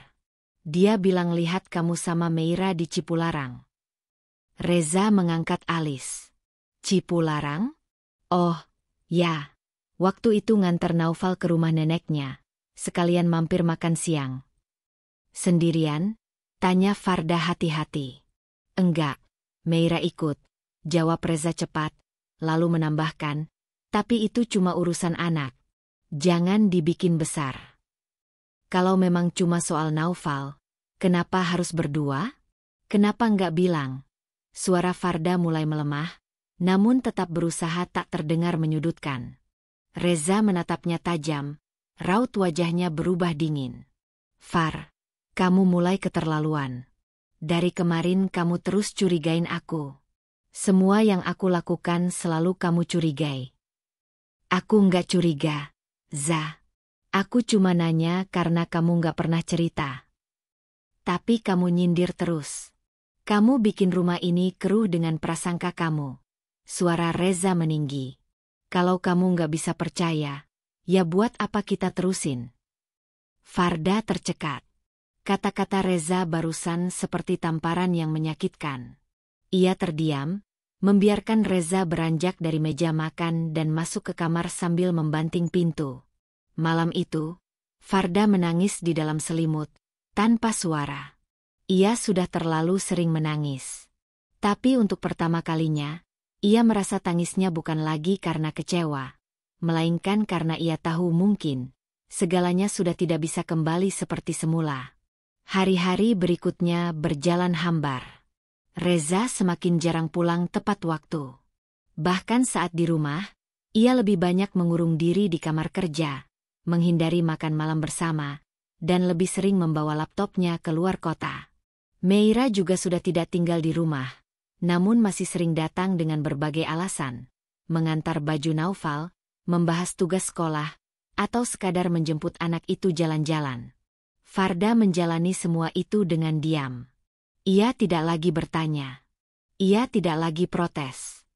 Dia bilang lihat kamu sama Meira di Cipularang." Reza mengangkat alis. "Cipularang? Oh, ya. Waktu itu nganter Naufal ke rumah neneknya, sekalian mampir makan siang." "Sendirian?" tanya Farda hati-hati. "Enggak, Meira ikut," jawab Reza cepat, lalu menambahkan, "tapi itu cuma urusan anak. Jangan dibikin besar. Kalau memang cuma soal Naufal, kenapa harus berdua? Kenapa nggak bilang?" Suara Farda mulai melemah, namun tetap berusaha tak terdengar menyudutkan. Reza menatapnya tajam, raut wajahnya berubah dingin. "Far, kamu mulai keterlaluan. Dari kemarin kamu terus curigain aku. Semua yang aku lakukan selalu kamu curigai." "Aku nggak curiga, Za. Aku cuma nanya karena kamu nggak pernah cerita. Tapi kamu nyindir terus. Kamu bikin rumah ini keruh dengan prasangka kamu." Suara Reza meninggi. "Kalau kamu nggak bisa percaya, ya buat apa kita terusin?" Farda tercekat. Kata-kata Reza barusan seperti tamparan yang menyakitkan. Ia terdiam, membiarkan Reza beranjak dari meja makan dan masuk ke kamar sambil membanting pintu. Malam itu, Farda menangis di dalam selimut, tanpa suara. Ia sudah terlalu sering menangis. Tapi untuk pertama kalinya, ia merasa tangisnya bukan lagi karena kecewa, melainkan karena ia tahu mungkin segalanya sudah tidak bisa kembali seperti semula. Hari-hari berikutnya berjalan hambar. Reza semakin jarang pulang tepat waktu. Bahkan saat di rumah, ia lebih banyak mengurung diri di kamar kerja, menghindari makan malam bersama, dan lebih sering membawa laptopnya keluar kota. Meira juga sudah tidak tinggal di rumah, namun masih sering datang dengan berbagai alasan, mengantar baju Naufal, membahas tugas sekolah, atau sekadar menjemput anak itu jalan-jalan. Farda menjalani semua itu dengan diam. Ia tidak lagi bertanya. Ia tidak lagi protes.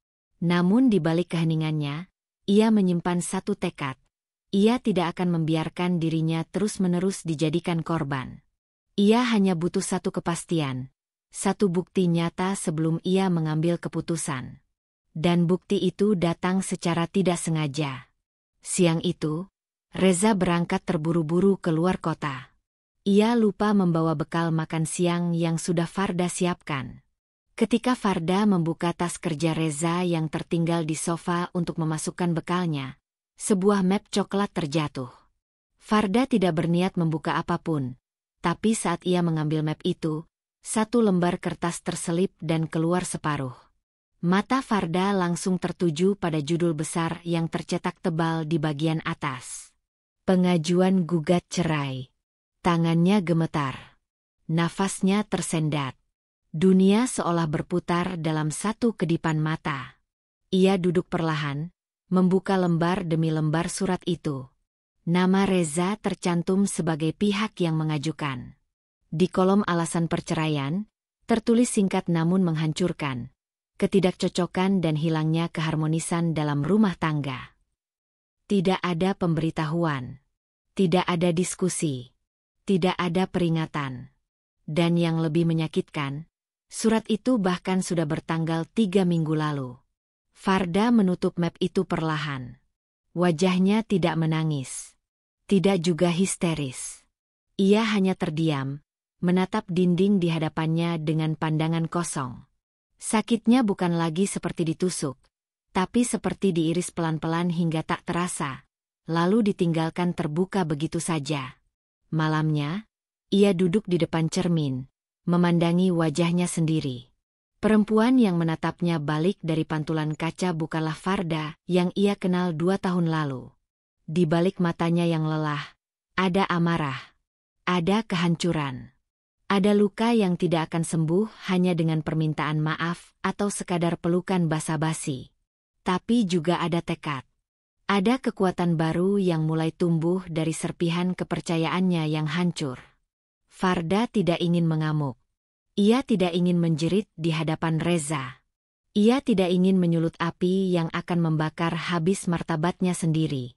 Namun di balik keheningannya, ia menyimpan satu tekad. Ia tidak akan membiarkan dirinya terus-menerus dijadikan korban. Ia hanya butuh satu kepastian, satu bukti nyata sebelum ia mengambil keputusan. Dan bukti itu datang secara tidak sengaja. Siang itu, Reza berangkat terburu-buru keluar kota. Ia lupa membawa bekal makan siang yang sudah Farda siapkan. Ketika Farda membuka tas kerja Reza yang tertinggal di sofa untuk memasukkan bekalnya, sebuah map coklat terjatuh. Farda tidak berniat membuka apapun, tapi saat ia mengambil map itu, satu lembar kertas terselip dan keluar separuh. Mata Farda langsung tertuju pada judul besar yang tercetak tebal di bagian atas. Pengajuan gugat cerai. Tangannya gemetar. Nafasnya tersendat. Dunia seolah berputar dalam satu kedipan mata. Ia duduk perlahan, membuka lembar demi lembar surat itu. Nama Reza tercantum sebagai pihak yang mengajukan. Di kolom alasan perceraian, tertulis singkat namun menghancurkan. Ketidakcocokan dan hilangnya keharmonisan dalam rumah tangga. Tidak ada pemberitahuan. Tidak ada diskusi. Tidak ada peringatan. Dan yang lebih menyakitkan, surat itu bahkan sudah bertanggal 3 minggu lalu. Farda menutup map itu perlahan. Wajahnya tidak menangis. Tidak juga histeris. Ia hanya terdiam, menatap dinding di hadapannya dengan pandangan kosong. Sakitnya bukan lagi seperti ditusuk, tapi seperti diiris pelan-pelan hingga tak terasa, lalu ditinggalkan terbuka begitu saja. Malamnya, ia duduk di depan cermin, memandangi wajahnya sendiri. Perempuan yang menatapnya balik dari pantulan kaca bukanlah Farda yang ia kenal 2 tahun lalu. Di balik matanya yang lelah, ada amarah, ada kehancuran. Ada luka yang tidak akan sembuh hanya dengan permintaan maaf atau sekadar pelukan basa-basi. Tapi juga ada tekad. Ada kekuatan baru yang mulai tumbuh dari serpihan kepercayaannya yang hancur. Farda tidak ingin mengamuk. Ia tidak ingin menjerit di hadapan Reza. Ia tidak ingin menyulut api yang akan membakar habis martabatnya sendiri.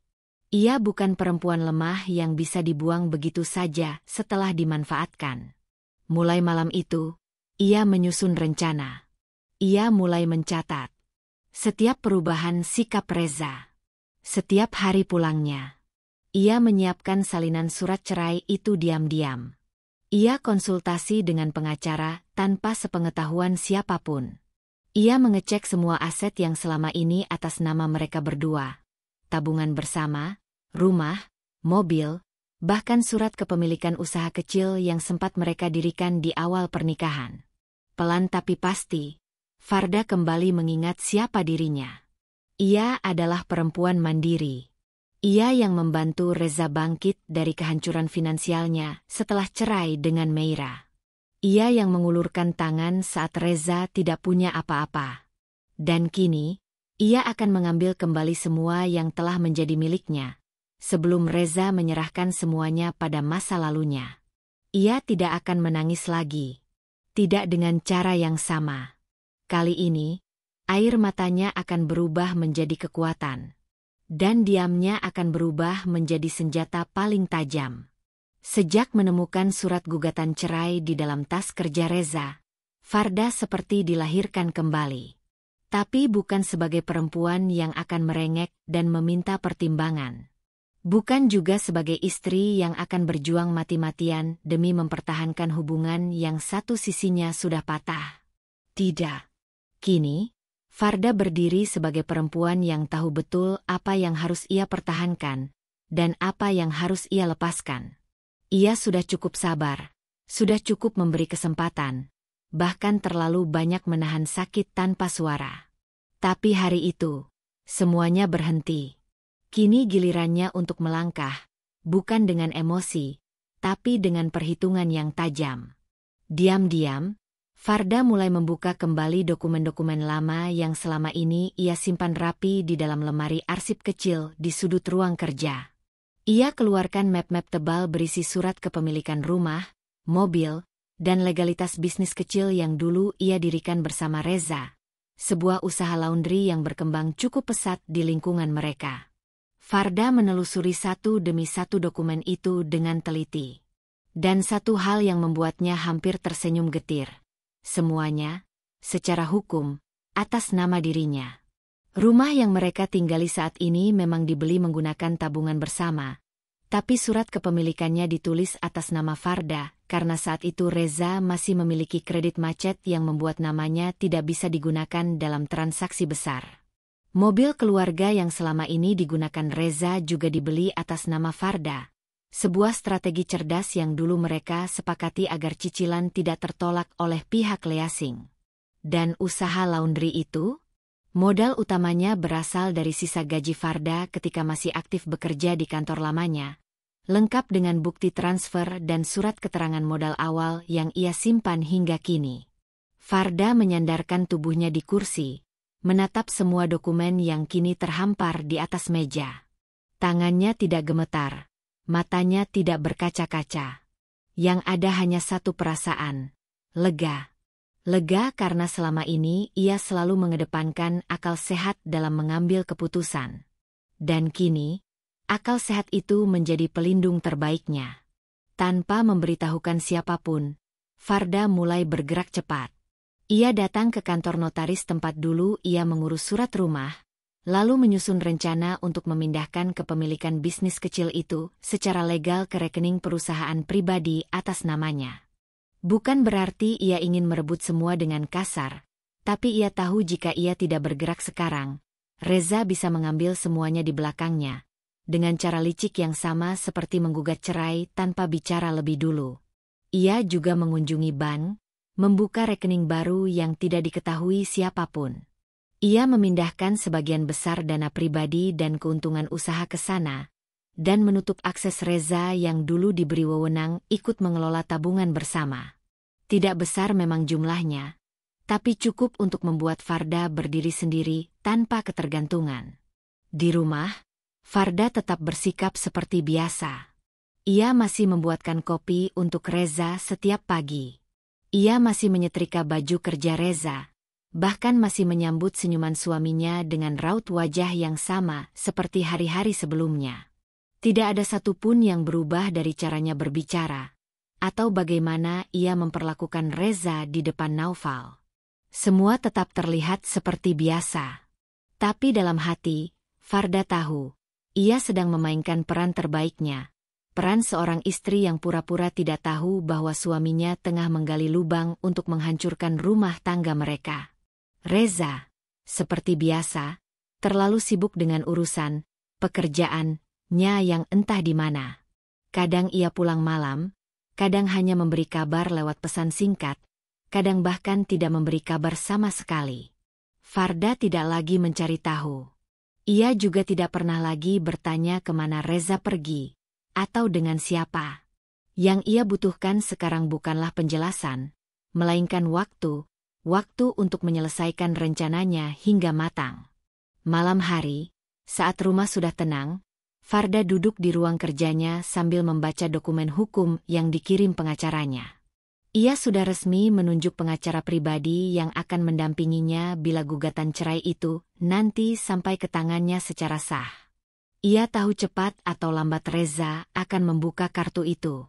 Ia bukan perempuan lemah yang bisa dibuang begitu saja setelah dimanfaatkan. Mulai malam itu, ia menyusun rencana. Ia mulai mencatat setiap perubahan sikap Reza. Setiap hari pulangnya, ia menyiapkan salinan surat cerai itu diam-diam. Ia konsultasi dengan pengacara tanpa sepengetahuan siapapun. Ia mengecek semua aset yang selama ini atas nama mereka berdua. Tabungan bersama, rumah, mobil, bahkan surat kepemilikan usaha kecil yang sempat mereka dirikan di awal pernikahan. Pelan tapi pasti, Farda kembali mengingat siapa dirinya. Ia adalah perempuan mandiri. Ia yang membantu Reza bangkit dari kehancuran finansialnya setelah cerai dengan Meira. Ia yang mengulurkan tangan saat Reza tidak punya apa-apa. Dan kini, ia akan mengambil kembali semua yang telah menjadi miliknya, sebelum Reza menyerahkan semuanya pada masa lalunya. Ia tidak akan menangis lagi. Tidak dengan cara yang sama. Kali ini, air matanya akan berubah menjadi kekuatan. Dan diamnya akan berubah menjadi senjata paling tajam. Sejak menemukan surat gugatan cerai di dalam tas kerja Reza, Farda seperti dilahirkan kembali. Tapi bukan sebagai perempuan yang akan merengek dan meminta pertimbangan. Bukan juga sebagai istri yang akan berjuang mati-matian demi mempertahankan hubungan yang satu sisinya sudah patah. Tidak. Kini, Farda berdiri sebagai perempuan yang tahu betul apa yang harus ia pertahankan, dan apa yang harus ia lepaskan. Ia sudah cukup sabar, sudah cukup memberi kesempatan, bahkan terlalu banyak menahan sakit tanpa suara. Tapi hari itu, semuanya berhenti. Kini gilirannya untuk melangkah, bukan dengan emosi, tapi dengan perhitungan yang tajam. Diam-diam, Farda mulai membuka kembali dokumen-dokumen lama yang selama ini ia simpan rapi di dalam lemari arsip kecil di sudut ruang kerja. Ia keluarkan map-map tebal berisi surat kepemilikan rumah, mobil, dan legalitas bisnis kecil yang dulu ia dirikan bersama Reza, sebuah usaha laundry yang berkembang cukup pesat di lingkungan mereka. Farda menelusuri satu demi satu dokumen itu dengan teliti. Dan satu hal yang membuatnya hampir tersenyum getir. Semuanya, secara hukum, atas nama dirinya. Rumah yang mereka tinggali saat ini memang dibeli menggunakan tabungan bersama. Tapi surat kepemilikannya ditulis atas nama Farda, karena saat itu Reza masih memiliki kredit macet yang membuat namanya tidak bisa digunakan dalam transaksi besar. Mobil keluarga yang selama ini digunakan Reza juga dibeli atas nama Farda. Sebuah strategi cerdas yang dulu mereka sepakati agar cicilan tidak tertolak oleh pihak leasing. Dan usaha laundry itu? Modal utamanya berasal dari sisa gaji Farda ketika masih aktif bekerja di kantor lamanya, lengkap dengan bukti transfer dan surat keterangan modal awal yang ia simpan hingga kini. Farda menyandarkan tubuhnya di kursi, menatap semua dokumen yang kini terhampar di atas meja. Tangannya tidak gemetar, matanya tidak berkaca-kaca. Yang ada hanya satu perasaan, lega. Lega karena selama ini ia selalu mengedepankan akal sehat dalam mengambil keputusan. Dan kini, akal sehat itu menjadi pelindung terbaiknya. Tanpa memberitahukan siapapun, Farda mulai bergerak cepat. Ia datang ke kantor notaris tempat dulu ia mengurus surat rumah, lalu menyusun rencana untuk memindahkan kepemilikan bisnis kecil itu secara legal ke rekening perusahaan pribadi atas namanya. Bukan berarti ia ingin merebut semua dengan kasar, tapi ia tahu jika ia tidak bergerak sekarang, Reza bisa mengambil semuanya di belakangnya, dengan cara licik yang sama seperti menggugat cerai tanpa bicara lebih dulu. Ia juga mengunjungi bank, membuka rekening baru yang tidak diketahui siapapun. Ia memindahkan sebagian besar dana pribadi dan keuntungan usaha ke sana, dan menutup akses Reza yang dulu diberi wewenang ikut mengelola tabungan bersama. Tidak besar memang jumlahnya, tapi cukup untuk membuat Farda berdiri sendiri tanpa ketergantungan. Di rumah, Farda tetap bersikap seperti biasa. Ia masih membuatkan kopi untuk Reza setiap pagi. Ia masih menyetrika baju kerja Reza, bahkan masih menyambut senyuman suaminya dengan raut wajah yang sama seperti hari-hari sebelumnya. Tidak ada satupun yang berubah dari caranya berbicara, atau bagaimana ia memperlakukan Reza di depan Naufal. Semua tetap terlihat seperti biasa. Tapi dalam hati, Farda tahu, ia sedang memainkan peran terbaiknya. Peran seorang istri yang pura-pura tidak tahu bahwa suaminya tengah menggali lubang untuk menghancurkan rumah tangga mereka. Reza, seperti biasa, terlalu sibuk dengan urusan pekerjaannya yang entah di mana. Kadang ia pulang malam, kadang hanya memberi kabar lewat pesan singkat, kadang bahkan tidak memberi kabar sama sekali. Farda tidak lagi mencari tahu. Ia juga tidak pernah lagi bertanya kemana Reza pergi, atau dengan siapa. Yang ia butuhkan sekarang bukanlah penjelasan, melainkan waktu untuk menyelesaikan rencananya hingga matang. Malam hari, saat rumah sudah tenang, Farda duduk di ruang kerjanya sambil membaca dokumen hukum yang dikirim pengacaranya. Ia sudah resmi menunjuk pengacara pribadi yang akan mendampinginya bila gugatan cerai itu nanti sampai ke tangannya secara sah. Ia tahu cepat atau lambat Reza akan membuka kartu itu.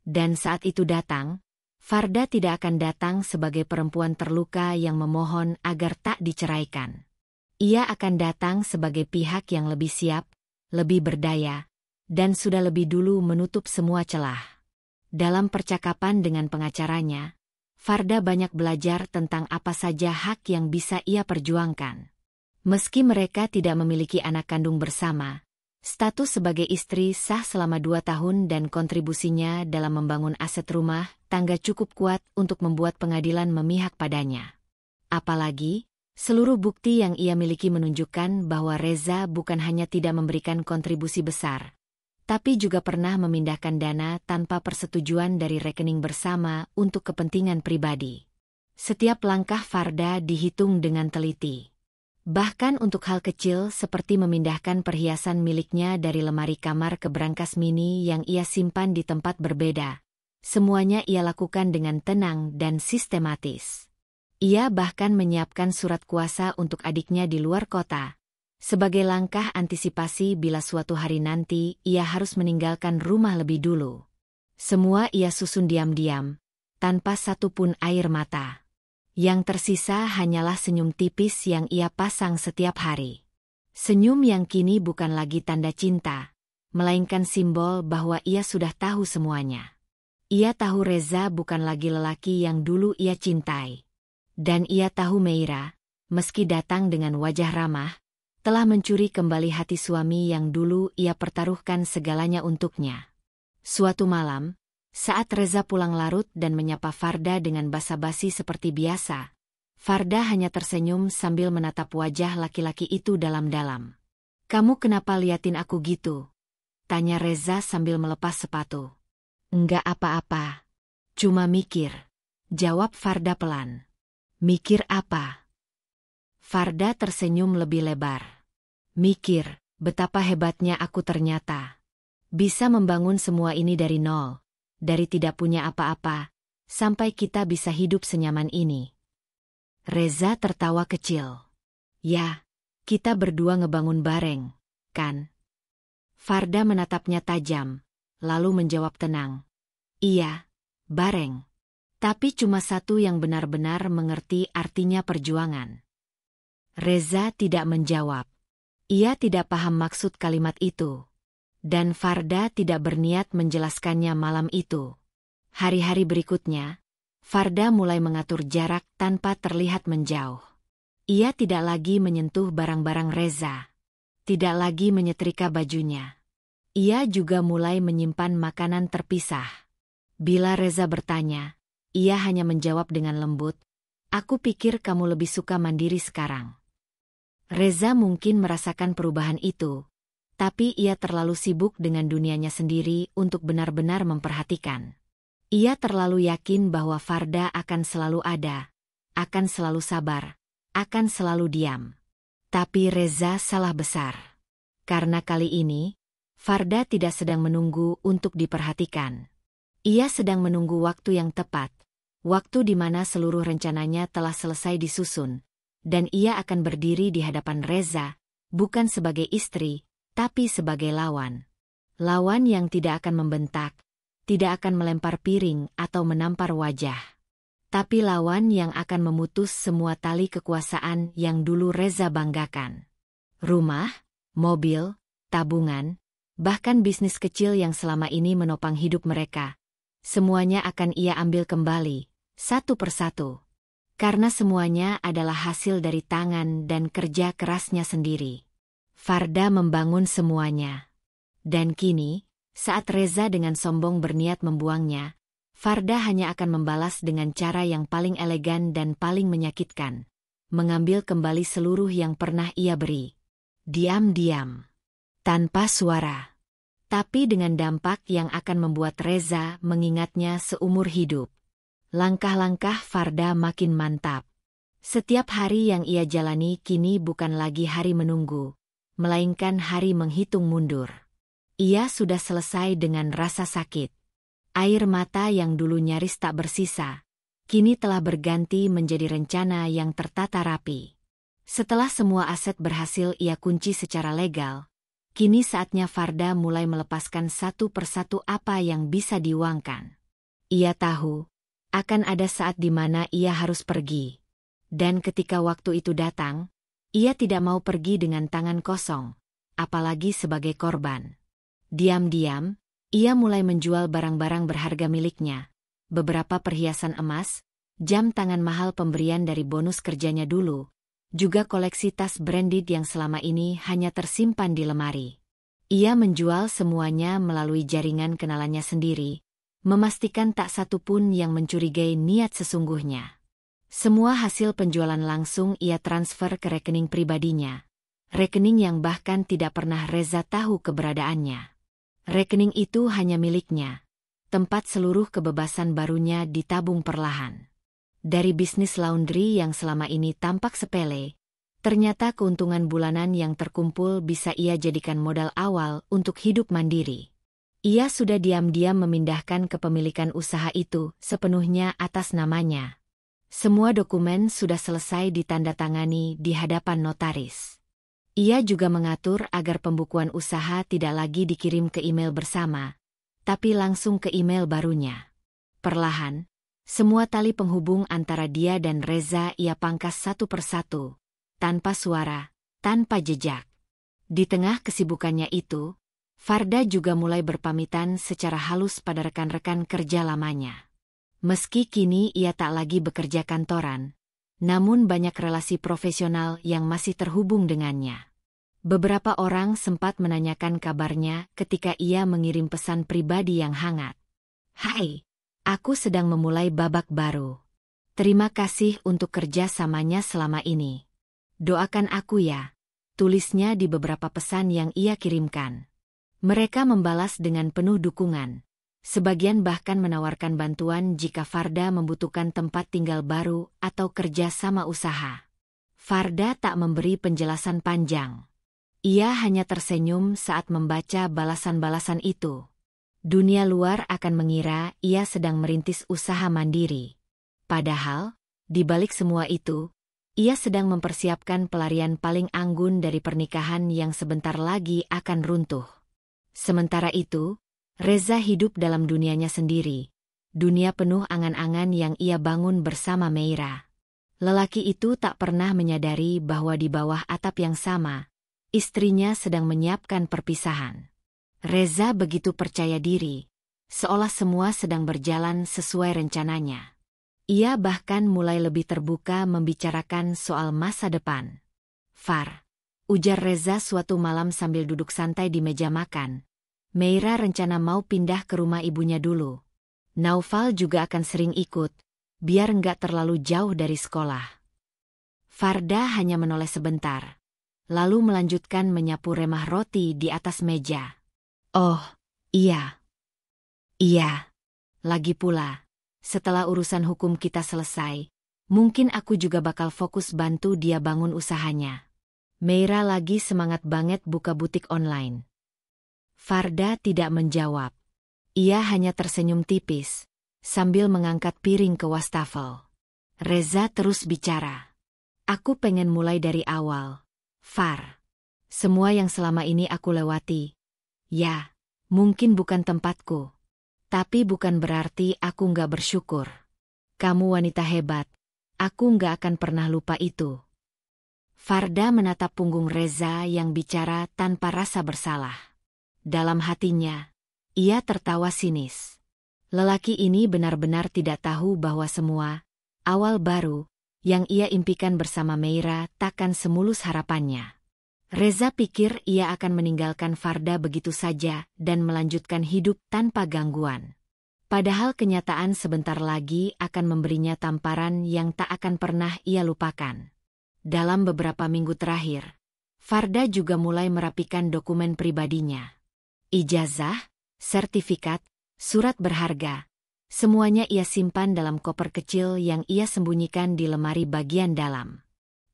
Dan saat itu datang, Farda tidak akan datang sebagai perempuan terluka yang memohon agar tak diceraikan. Ia akan datang sebagai pihak yang lebih siap, lebih berdaya, dan sudah lebih dulu menutup semua celah. Dalam percakapan dengan pengacaranya, Farda banyak belajar tentang apa saja hak yang bisa ia perjuangkan. Meski mereka tidak memiliki anak kandung bersama, status sebagai istri sah selama 2 tahun dan kontribusinya dalam membangun aset rumah tangga cukup kuat untuk membuat pengadilan memihak padanya. Apalagi, seluruh bukti yang ia miliki menunjukkan bahwa Reza bukan hanya tidak memberikan kontribusi besar, tapi juga pernah memindahkan dana tanpa persetujuan dari rekening bersama untuk kepentingan pribadi. Setiap langkah Farda dihitung dengan teliti. Bahkan untuk hal kecil seperti memindahkan perhiasan miliknya dari lemari kamar ke brankas mini yang ia simpan di tempat berbeda. Semuanya ia lakukan dengan tenang dan sistematis. Ia bahkan menyiapkan surat kuasa untuk adiknya di luar kota, sebagai langkah antisipasi bila suatu hari nanti ia harus meninggalkan rumah lebih dulu. Semua ia susun diam-diam, tanpa satupun air mata. Yang tersisa hanyalah senyum tipis yang ia pasang setiap hari. Senyum yang kini bukan lagi tanda cinta, melainkan simbol bahwa ia sudah tahu semuanya. Ia tahu Reza bukan lagi lelaki yang dulu ia cintai. Dan ia tahu Meira, meski datang dengan wajah ramah, telah mencuri kembali hati suami yang dulu ia pertaruhkan segalanya untuknya. Suatu malam, saat Reza pulang larut dan menyapa Farda dengan basa-basi seperti biasa, Farda hanya tersenyum sambil menatap wajah laki-laki itu dalam-dalam. "Kamu kenapa liatin aku gitu?" tanya Reza sambil melepas sepatu. "Enggak apa-apa. Cuma mikir," jawab Farda pelan. "Mikir apa?" Farda tersenyum lebih lebar. "Mikir, betapa hebatnya aku ternyata. Bisa membangun semua ini dari nol, dari tidak punya apa-apa, sampai kita bisa hidup senyaman ini." Reza tertawa kecil. "Ya, kita berdua ngebangun bareng, kan?" Farda menatapnya tajam, lalu menjawab tenang. "Iya, bareng. Tapi cuma satu yang benar-benar mengerti artinya perjuangan." Reza tidak menjawab. Ia tidak paham maksud kalimat itu. Dan Farda tidak berniat menjelaskannya malam itu. Hari-hari berikutnya, Farda mulai mengatur jarak tanpa terlihat menjauh. Ia tidak lagi menyentuh barang-barang Reza. Tidak lagi menyetrika bajunya. Ia juga mulai menyimpan makanan terpisah. Bila Reza bertanya, ia hanya menjawab dengan lembut, "Aku pikir kamu lebih suka mandiri sekarang." Reza mungkin merasakan perubahan itu, tapi ia terlalu sibuk dengan dunianya sendiri untuk benar-benar memperhatikan. Ia terlalu yakin bahwa Farda akan selalu ada, akan selalu sabar, akan selalu diam. Tapi Reza salah besar. Karena kali ini, Farda tidak sedang menunggu untuk diperhatikan. Ia sedang menunggu waktu yang tepat, waktu di mana seluruh rencananya telah selesai disusun, dan ia akan berdiri di hadapan Reza, bukan sebagai istri, tapi sebagai lawan. Lawan yang tidak akan membentak, tidak akan melempar piring atau menampar wajah. Tapi lawan yang akan memutus semua tali kekuasaan yang dulu Reza banggakan. Rumah, mobil, tabungan, bahkan bisnis kecil yang selama ini menopang hidup mereka. Semuanya akan ia ambil kembali, satu persatu. Karena semuanya adalah hasil dari tangan dan kerja kerasnya sendiri. Farda membangun semuanya. Dan kini, saat Reza dengan sombong berniat membuangnya, Farda hanya akan membalas dengan cara yang paling elegan dan paling menyakitkan. Mengambil kembali seluruh yang pernah ia beri. Diam-diam. Tanpa suara. Tapi dengan dampak yang akan membuat Reza mengingatnya seumur hidup. Langkah-langkah Farda makin mantap. Setiap hari yang ia jalani kini bukan lagi hari menunggu, melainkan hari menghitung mundur. Ia sudah selesai dengan rasa sakit. Air mata yang dulu nyaris tak bersisa, kini telah berganti menjadi rencana yang tertata rapi. Setelah semua aset berhasil ia kunci secara legal, kini saatnya Farda mulai melepaskan satu persatu apa yang bisa diuangkan. Ia tahu, akan ada saat di mana ia harus pergi. Dan ketika waktu itu datang, ia tidak mau pergi dengan tangan kosong, apalagi sebagai korban. Diam-diam, ia mulai menjual barang-barang berharga miliknya, beberapa perhiasan emas, jam tangan mahal pemberian dari bonus kerjanya dulu, juga koleksi tas branded yang selama ini hanya tersimpan di lemari. Ia menjual semuanya melalui jaringan kenalannya sendiri, memastikan tak satu pun yang mencurigai niat sesungguhnya. Semua hasil penjualan langsung ia transfer ke rekening pribadinya. Rekening yang bahkan tidak pernah Reza tahu keberadaannya. Rekening itu hanya miliknya. Tempat seluruh kebebasan barunya ditabung perlahan. Dari bisnis laundry yang selama ini tampak sepele, ternyata keuntungan bulanan yang terkumpul bisa ia jadikan modal awal untuk hidup mandiri. Ia sudah diam-diam memindahkan kepemilikan usaha itu sepenuhnya atas namanya. Semua dokumen sudah selesai ditandatangani di hadapan notaris. Ia juga mengatur agar pembukuan usaha tidak lagi dikirim ke email bersama, tapi langsung ke email barunya. Perlahan, semua tali penghubung antara dia dan Reza ia pangkas satu persatu, tanpa suara, tanpa jejak. Di tengah kesibukannya itu, Farda juga mulai berpamitan secara halus pada rekan-rekan kerja lamanya. Meski kini ia tak lagi bekerja kantoran, namun banyak relasi profesional yang masih terhubung dengannya. Beberapa orang sempat menanyakan kabarnya ketika ia mengirim pesan pribadi yang hangat. "Hai, aku sedang memulai babak baru. Terima kasih untuk kerja samanya selama ini. Doakan aku ya," tulisnya di beberapa pesan yang ia kirimkan. Mereka membalas dengan penuh dukungan. Sebagian bahkan menawarkan bantuan jika Farda membutuhkan tempat tinggal baru atau kerja sama usaha. Farda tak memberi penjelasan panjang. Ia hanya tersenyum saat membaca balasan-balasan itu. Dunia luar akan mengira ia sedang merintis usaha mandiri. Padahal, di balik semua itu, ia sedang mempersiapkan pelarian paling anggun dari pernikahan yang sebentar lagi akan runtuh. Sementara itu, Reza hidup dalam dunianya sendiri. Dunia penuh angan-angan yang ia bangun bersama Meira. Lelaki itu tak pernah menyadari bahwa di bawah atap yang sama, istrinya sedang menyiapkan perpisahan. Reza begitu percaya diri, seolah semua sedang berjalan sesuai rencananya. Ia bahkan mulai lebih terbuka membicarakan soal masa depan. "Far," ujar Reza suatu malam sambil duduk santai di meja makan, "Meira rencana mau pindah ke rumah ibunya dulu. Naufal juga akan sering ikut, biar nggak terlalu jauh dari sekolah." Farda hanya menoleh sebentar, lalu melanjutkan menyapu remah roti di atas meja. "Oh, iya. Iya. Lagi pula, setelah urusan hukum kita selesai, mungkin aku juga bakal fokus bantu dia bangun usahanya." Meira lagi semangat banget buka butik online. Farda tidak menjawab. Ia hanya tersenyum tipis, sambil mengangkat piring ke wastafel. Reza terus bicara. "Aku pengen mulai dari awal, Far. Semua yang selama ini aku lewati. Ya, mungkin bukan tempatku. Tapi bukan berarti aku nggak bersyukur. Kamu wanita hebat. Aku nggak akan pernah lupa itu." Farda menatap punggung Reza yang bicara tanpa rasa bersalah. Dalam hatinya, ia tertawa sinis. Lelaki ini benar-benar tidak tahu bahwa semua awal baru yang ia impikan bersama Meira takkan semulus harapannya. Reza pikir ia akan meninggalkan Farda begitu saja dan melanjutkan hidup tanpa gangguan. Padahal kenyataan sebentar lagi akan memberinya tamparan yang tak akan pernah ia lupakan. Dalam beberapa minggu terakhir, Farda juga mulai merapikan dokumen pribadinya. Ijazah, sertifikat, surat berharga, semuanya ia simpan dalam koper kecil yang ia sembunyikan di lemari bagian dalam.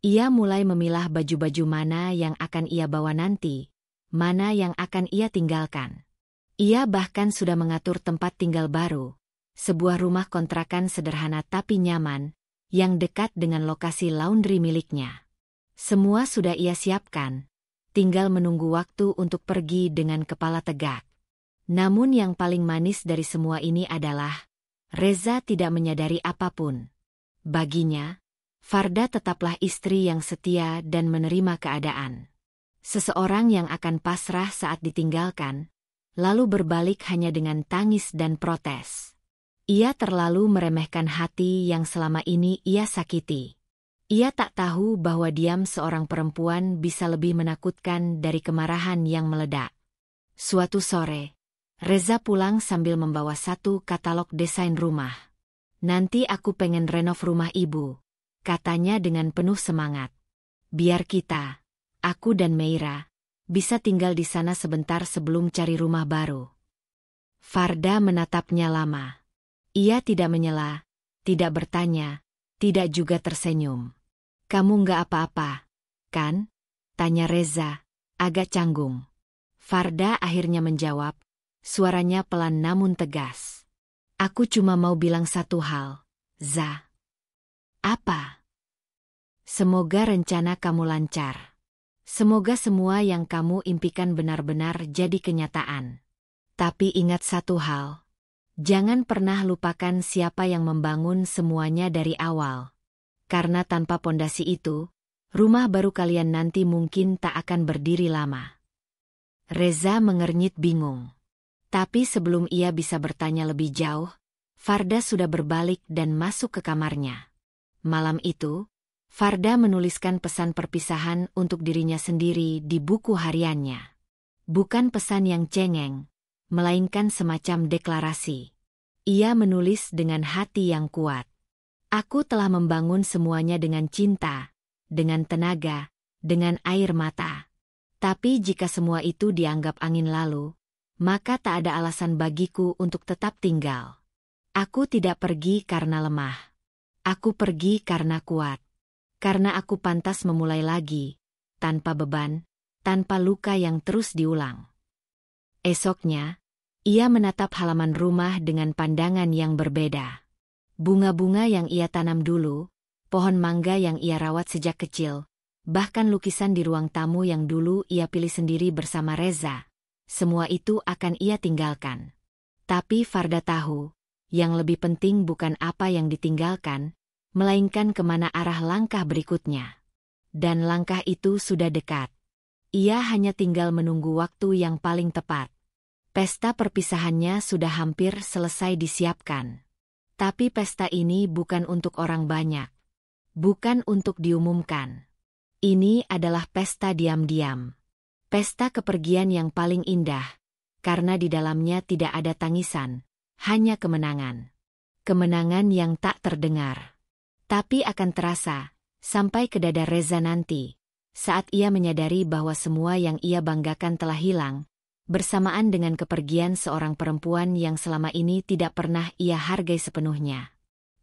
Ia mulai memilah baju-baju mana yang akan ia bawa nanti, mana yang akan ia tinggalkan. Ia bahkan sudah mengatur tempat tinggal baru, sebuah rumah kontrakan sederhana tapi nyaman, yang dekat dengan lokasi laundry miliknya. Semua sudah ia siapkan, tinggal menunggu waktu untuk pergi dengan kepala tegak. Namun yang paling manis dari semua ini adalah, Reza tidak menyadari apapun. Baginya, Farda tetaplah istri yang setia dan menerima keadaan. Seseorang yang akan pasrah saat ditinggalkan, lalu berbalik hanya dengan tangis dan protes. Ia terlalu meremehkan hati yang selama ini ia sakiti. Ia tak tahu bahwa diam seorang perempuan bisa lebih menakutkan dari kemarahan yang meledak. Suatu sore, Reza pulang sambil membawa satu katalog desain rumah. "Nanti aku pengen renov rumah ibu," katanya dengan penuh semangat. "Biar kita, aku dan Meira, bisa tinggal di sana sebentar sebelum cari rumah baru." Farda menatapnya lama. Ia tidak menyela, tidak bertanya, tidak juga tersenyum. "Kamu nggak apa-apa, kan?" tanya Reza, agak canggung. Farda akhirnya menjawab, suaranya pelan namun tegas. "Aku cuma mau bilang satu hal, Za." "Apa?" "Semoga rencana kamu lancar. Semoga semua yang kamu impikan benar-benar jadi kenyataan." Tapi ingat satu hal. Jangan pernah lupakan siapa yang membangun semuanya dari awal. Karena tanpa pondasi itu, rumah baru kalian nanti mungkin tak akan berdiri lama. Reza mengernyit bingung. Tapi sebelum ia bisa bertanya lebih jauh, Farda sudah berbalik dan masuk ke kamarnya. Malam itu, Farda menuliskan pesan perpisahan untuk dirinya sendiri di buku hariannya. Bukan pesan yang cengeng, melainkan semacam deklarasi. Ia menulis dengan hati yang kuat. Aku telah membangun semuanya dengan cinta, dengan tenaga, dengan air mata. Tapi jika semua itu dianggap angin lalu, maka tak ada alasan bagiku untuk tetap tinggal. Aku tidak pergi karena lemah. Aku pergi karena kuat. Karena aku pantas memulai lagi, tanpa beban, tanpa luka yang terus diulang. Esoknya, ia menatap halaman rumah dengan pandangan yang berbeda. Bunga-bunga yang ia tanam dulu, pohon mangga yang ia rawat sejak kecil, bahkan lukisan di ruang tamu yang dulu ia pilih sendiri bersama Reza, semua itu akan ia tinggalkan. Tapi Farda tahu, yang lebih penting bukan apa yang ditinggalkan, melainkan kemana arah langkah berikutnya. Dan langkah itu sudah dekat. Ia hanya tinggal menunggu waktu yang paling tepat. Pesta perpisahannya sudah hampir selesai disiapkan. Tapi pesta ini bukan untuk orang banyak. Bukan untuk diumumkan. Ini adalah pesta diam-diam. Pesta kepergian yang paling indah, karena di dalamnya tidak ada tangisan, hanya kemenangan. Kemenangan yang tak terdengar. Tapi akan terasa, sampai ke dada Reza nanti, saat ia menyadari bahwa semua yang ia banggakan telah hilang, bersamaan dengan kepergian seorang perempuan yang selama ini tidak pernah ia hargai sepenuhnya.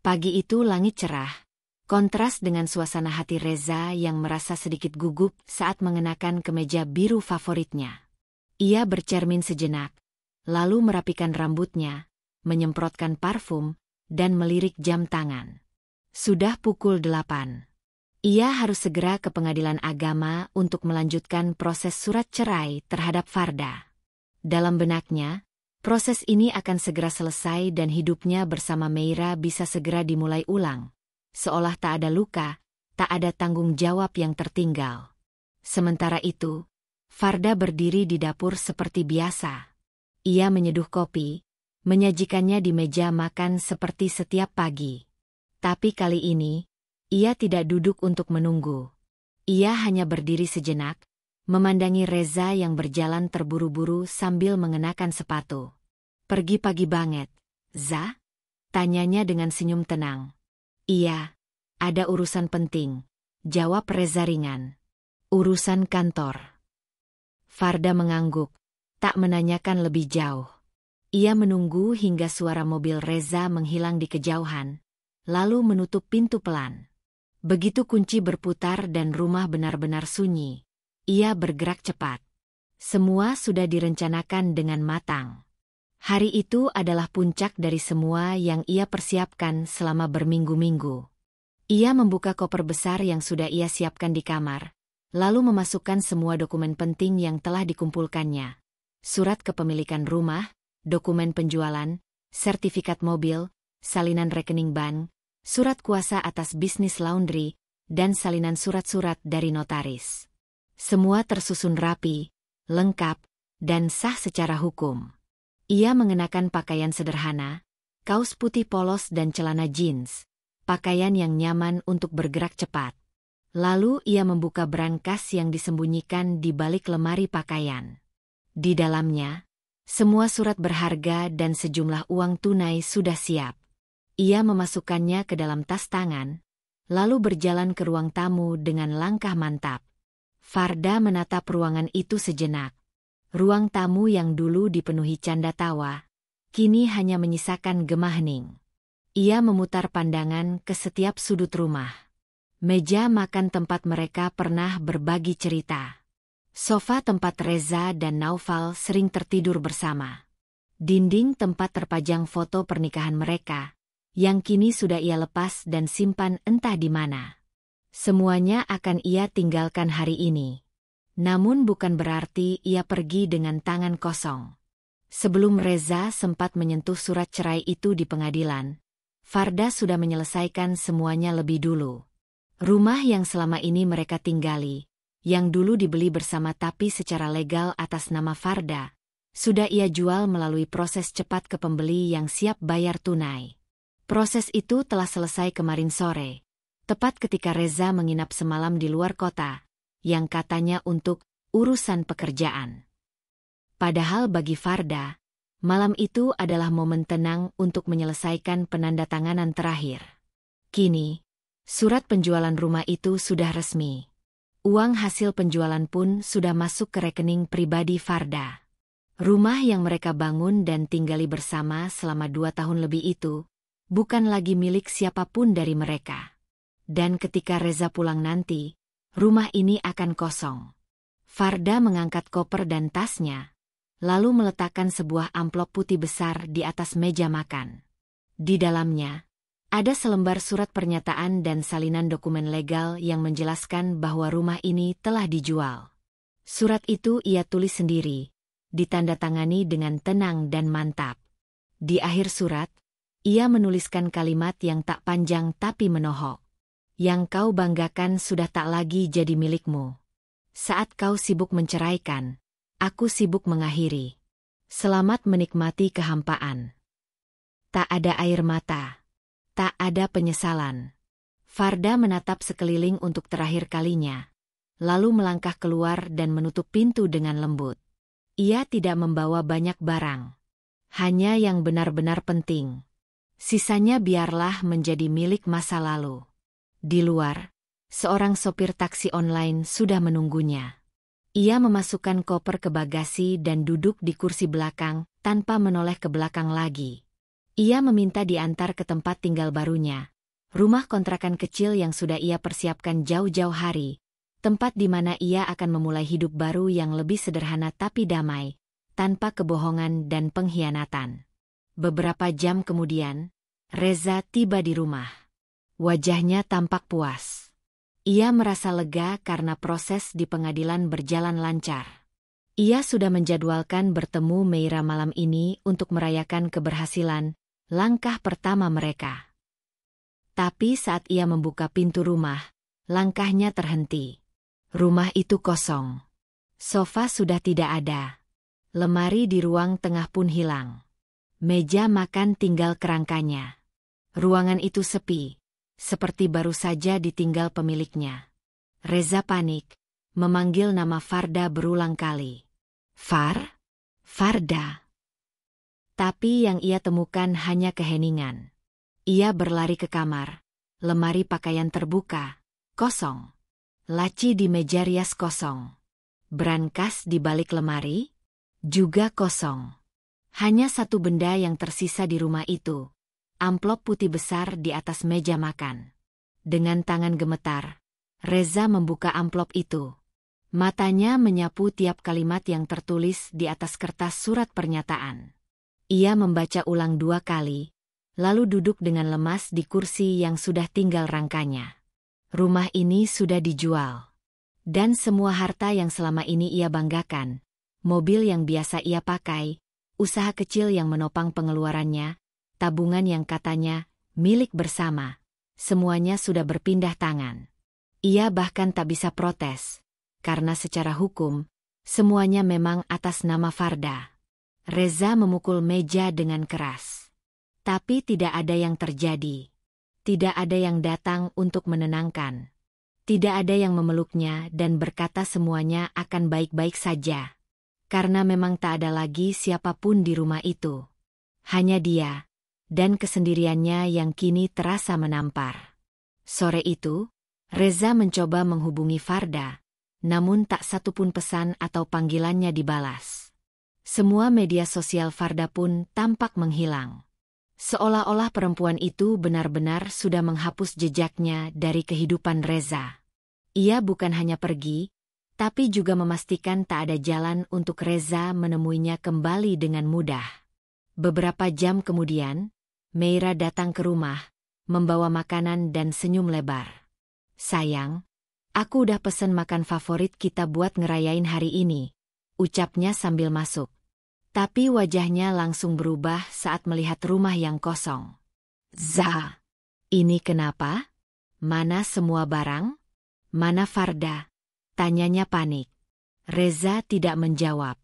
Pagi itu langit cerah, kontras dengan suasana hati Reza yang merasa sedikit gugup saat mengenakan kemeja biru favoritnya. Ia bercermin sejenak, lalu merapikan rambutnya, menyemprotkan parfum, dan melirik jam tangan. Sudah pukul 8. Ia harus segera ke pengadilan agama untuk melanjutkan proses surat cerai terhadap Farda. Dalam benaknya, proses ini akan segera selesai dan hidupnya bersama Meira bisa segera dimulai ulang. Seolah tak ada luka, tak ada tanggung jawab yang tertinggal. Sementara itu, Farda berdiri di dapur seperti biasa. Ia menyeduh kopi, menyajikannya di meja makan seperti setiap pagi. Tapi kali ini, ia tidak duduk untuk menunggu. Ia hanya berdiri sejenak, memandangi Reza yang berjalan terburu-buru sambil mengenakan sepatu. Pergi pagi banget, Za? Tanyanya dengan senyum tenang. Iya, ada urusan penting, jawab Reza ringan. Urusan kantor. Farda mengangguk, tak menanyakan lebih jauh. Ia menunggu hingga suara mobil Reza menghilang di kejauhan, lalu menutup pintu pelan. Begitu kunci berputar dan rumah benar-benar sunyi, ia bergerak cepat. Semua sudah direncanakan dengan matang. Hari itu adalah puncak dari semua yang ia persiapkan selama berminggu-minggu. Ia membuka koper besar yang sudah ia siapkan di kamar, lalu memasukkan semua dokumen penting yang telah dikumpulkannya. Surat kepemilikan rumah, dokumen penjualan, sertifikat mobil, salinan rekening bank, surat kuasa atas bisnis laundry, dan salinan surat-surat dari notaris. Semua tersusun rapi, lengkap, dan sah secara hukum. Ia mengenakan pakaian sederhana, kaos putih polos dan celana jeans, pakaian yang nyaman untuk bergerak cepat. Lalu ia membuka brankas yang disembunyikan di balik lemari pakaian. Di dalamnya, semua surat berharga dan sejumlah uang tunai sudah siap. Ia memasukkannya ke dalam tas tangan, lalu berjalan ke ruang tamu dengan langkah mantap. Farda menatap ruangan itu sejenak. Ruang tamu yang dulu dipenuhi canda tawa, kini hanya menyisakan gemah hening. Ia memutar pandangan ke setiap sudut rumah. Meja makan tempat mereka pernah berbagi cerita. Sofa tempat Reza dan Naufal sering tertidur bersama. Dinding tempat terpajang foto pernikahan mereka, yang kini sudah ia lepas dan simpan entah di mana. Semuanya akan ia tinggalkan hari ini. Namun bukan berarti ia pergi dengan tangan kosong. Sebelum Reza sempat menyentuh surat cerai itu di pengadilan, Farda sudah menyelesaikan semuanya lebih dulu. Rumah yang selama ini mereka tinggali, yang dulu dibeli bersama tapi secara legal atas nama Farda, sudah ia jual melalui proses cepat ke pembeli yang siap bayar tunai. Proses itu telah selesai kemarin sore, tepat ketika Reza menginap semalam di luar kota, yang katanya untuk urusan pekerjaan. Padahal bagi Farda, malam itu adalah momen tenang untuk menyelesaikan penandatanganan terakhir. Kini, surat penjualan rumah itu sudah resmi. Uang hasil penjualan pun sudah masuk ke rekening pribadi Farda. Rumah yang mereka bangun dan tinggali bersama selama 2 tahun lebih itu, bukan lagi milik siapapun dari mereka. Dan ketika Reza pulang nanti, rumah ini akan kosong. Farda mengangkat koper dan tasnya, lalu meletakkan sebuah amplop putih besar di atas meja makan. Di dalamnya, ada selembar surat pernyataan dan salinan dokumen legal yang menjelaskan bahwa rumah ini telah dijual. Surat itu ia tulis sendiri, ditandatangani dengan tenang dan mantap. Di akhir surat, ia menuliskan kalimat yang tak panjang tapi menohok. Yang kau banggakan sudah tak lagi jadi milikmu. Saat kau sibuk menceraikan, aku sibuk mengakhiri. Selamat menikmati kehampaan. Tak ada air mata. Tak ada penyesalan. Farda menatap sekeliling untuk terakhir kalinya, lalu melangkah keluar dan menutup pintu dengan lembut. Ia tidak membawa banyak barang. Hanya yang benar-benar penting. Sisanya biarlah menjadi milik masa lalu. Di luar, seorang sopir taksi online sudah menunggunya. Ia memasukkan koper ke bagasi dan duduk di kursi belakang tanpa menoleh ke belakang lagi. Ia meminta diantar ke tempat tinggal barunya, rumah kontrakan kecil yang sudah ia persiapkan jauh-jauh hari, tempat di mana ia akan memulai hidup baru yang lebih sederhana tapi damai, tanpa kebohongan dan pengkhianatan. Beberapa jam kemudian, Reza tiba di rumah. Wajahnya tampak puas. Ia merasa lega karena proses di pengadilan berjalan lancar. Ia sudah menjadwalkan bertemu Meira malam ini untuk merayakan keberhasilan langkah pertama mereka. Tapi saat ia membuka pintu rumah, langkahnya terhenti. Rumah itu kosong. Sofa sudah tidak ada. Lemari di ruang tengah pun hilang. Meja makan tinggal kerangkanya. Ruangan itu sepi, seperti baru saja ditinggal pemiliknya. Reza panik, memanggil nama Farda berulang kali. Farda. Tapi yang ia temukan hanya keheningan. Ia berlari ke kamar. Lemari pakaian terbuka, kosong. Laci di meja rias kosong. Brankas di balik lemari, juga kosong. Hanya satu benda yang tersisa di rumah itu, amplop putih besar di atas meja makan. Dengan tangan gemetar, Reza membuka amplop itu. Matanya menyapu tiap kalimat yang tertulis di atas kertas surat pernyataan. Ia membaca ulang 2 kali, lalu duduk dengan lemas di kursi yang sudah tinggal rangkanya. Rumah ini sudah dijual. Dan semua harta yang selama ini ia banggakan, mobil yang biasa ia pakai, usaha kecil yang menopang pengeluarannya, tabungan yang katanya milik bersama, semuanya sudah berpindah tangan. Ia bahkan tak bisa protes, karena secara hukum, semuanya memang atas nama Farda. Reza memukul meja dengan keras. Tapi tidak ada yang terjadi. Tidak ada yang datang untuk menenangkan. Tidak ada yang memeluknya dan berkata semuanya akan baik-baik saja. Karena memang tak ada lagi siapapun di rumah itu. Hanya dia, dan kesendiriannya yang kini terasa menampar. Sore itu, Reza mencoba menghubungi Farda, namun tak satupun pesan atau panggilannya dibalas. Semua media sosial Farda pun tampak menghilang. Seolah-olah perempuan itu benar-benar sudah menghapus jejaknya dari kehidupan Reza. Ia bukan hanya pergi, tapi juga memastikan tak ada jalan untuk Reza menemuinya kembali dengan mudah. Beberapa jam kemudian, Meira datang ke rumah, membawa makanan dan senyum lebar. "Sayang, aku udah pesen makan favorit kita buat ngerayain hari ini," ucapnya sambil masuk. Tapi wajahnya langsung berubah saat melihat rumah yang kosong. "Za, ini kenapa? Mana semua barang? Mana Farda?" tanyanya panik. Reza tidak menjawab.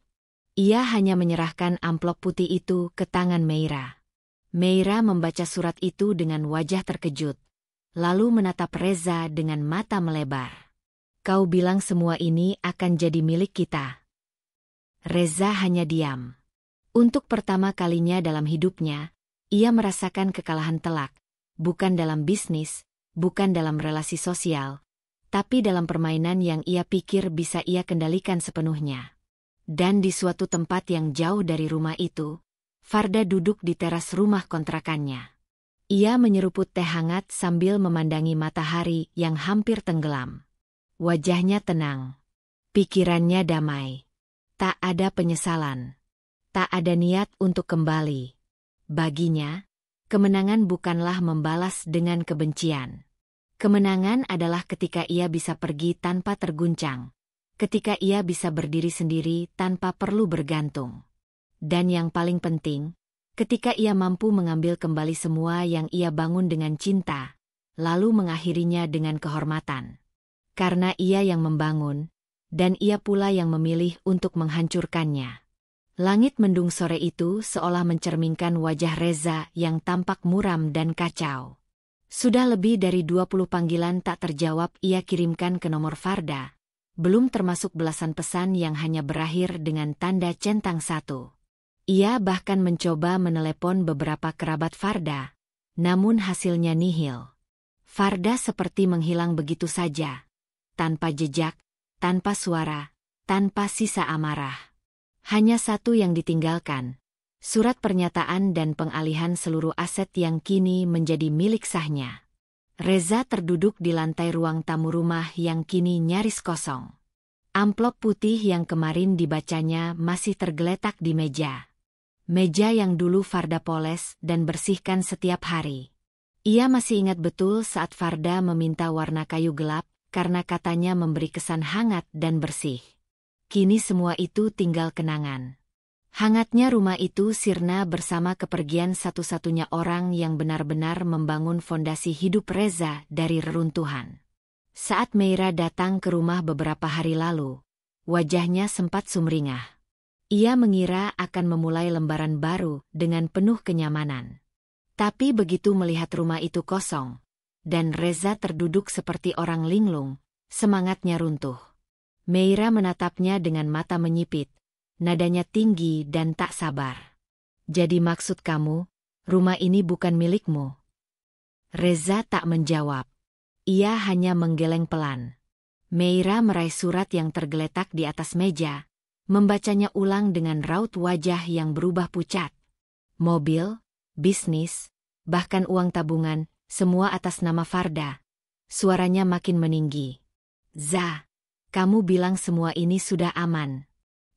Ia hanya menyerahkan amplop putih itu ke tangan Meira. Meira membaca surat itu dengan wajah terkejut, lalu menatap Reza dengan mata melebar. "Kau bilang semua ini akan jadi milik kita." Reza hanya diam. Untuk pertama kalinya dalam hidupnya, ia merasakan kekalahan telak, bukan dalam bisnis, bukan dalam relasi sosial, tapi dalam permainan yang ia pikir bisa ia kendalikan sepenuhnya. Dan di suatu tempat yang jauh dari rumah itu, Farda duduk di teras rumah kontrakannya. Ia menyeruput teh hangat sambil memandangi matahari yang hampir tenggelam. Wajahnya tenang. Pikirannya damai. Tak ada penyesalan. Tak ada niat untuk kembali. Baginya, kemenangan bukanlah membalas dengan kebencian. Kemenangan adalah ketika ia bisa pergi tanpa terguncang. Ketika ia bisa berdiri sendiri tanpa perlu bergantung. Dan yang paling penting, ketika ia mampu mengambil kembali semua yang ia bangun dengan cinta, lalu mengakhirinya dengan kehormatan. Karena ia yang membangun, dan ia pula yang memilih untuk menghancurkannya. Langit mendung sore itu seolah mencerminkan wajah Reza yang tampak muram dan kacau. Sudah lebih dari 20 panggilan tak terjawab ia kirimkan ke nomor Farda, belum termasuk belasan pesan yang hanya berakhir dengan tanda centang 1. Ia bahkan mencoba menelepon beberapa kerabat Farda, namun hasilnya nihil. Farda seperti menghilang begitu saja, tanpa jejak, tanpa suara, tanpa sisa amarah. Hanya satu yang ditinggalkan, surat pernyataan dan pengalihan seluruh aset yang kini menjadi milik sahnya. Reza terduduk di lantai ruang tamu rumah yang kini nyaris kosong. Amplop putih yang kemarin dibacanya masih tergeletak di meja. Meja yang dulu Farda poles dan bersihkan setiap hari. Ia masih ingat betul saat Farda meminta warna kayu gelap karena katanya memberi kesan hangat dan bersih. Kini semua itu tinggal kenangan. Hangatnya rumah itu sirna bersama kepergian satu-satunya orang yang benar-benar membangun fondasi hidup Reza dari reruntuhan. Saat Meira datang ke rumah beberapa hari lalu, wajahnya sempat sumringah. Ia mengira akan memulai lembaran baru dengan penuh kenyamanan. Tapi begitu melihat rumah itu kosong, dan Reza terduduk seperti orang linglung, semangatnya runtuh. Meira menatapnya dengan mata menyipit. Nadanya tinggi dan tak sabar. "Jadi maksud kamu, rumah ini bukan milikmu?" Reza tak menjawab. Ia hanya menggeleng pelan. Meira meraih surat yang tergeletak di atas meja, membacanya ulang dengan raut wajah yang berubah pucat. Mobil, bisnis, bahkan uang tabungan, semua atas nama Farda. Suaranya makin meninggi. "Za, kamu bilang semua ini sudah aman.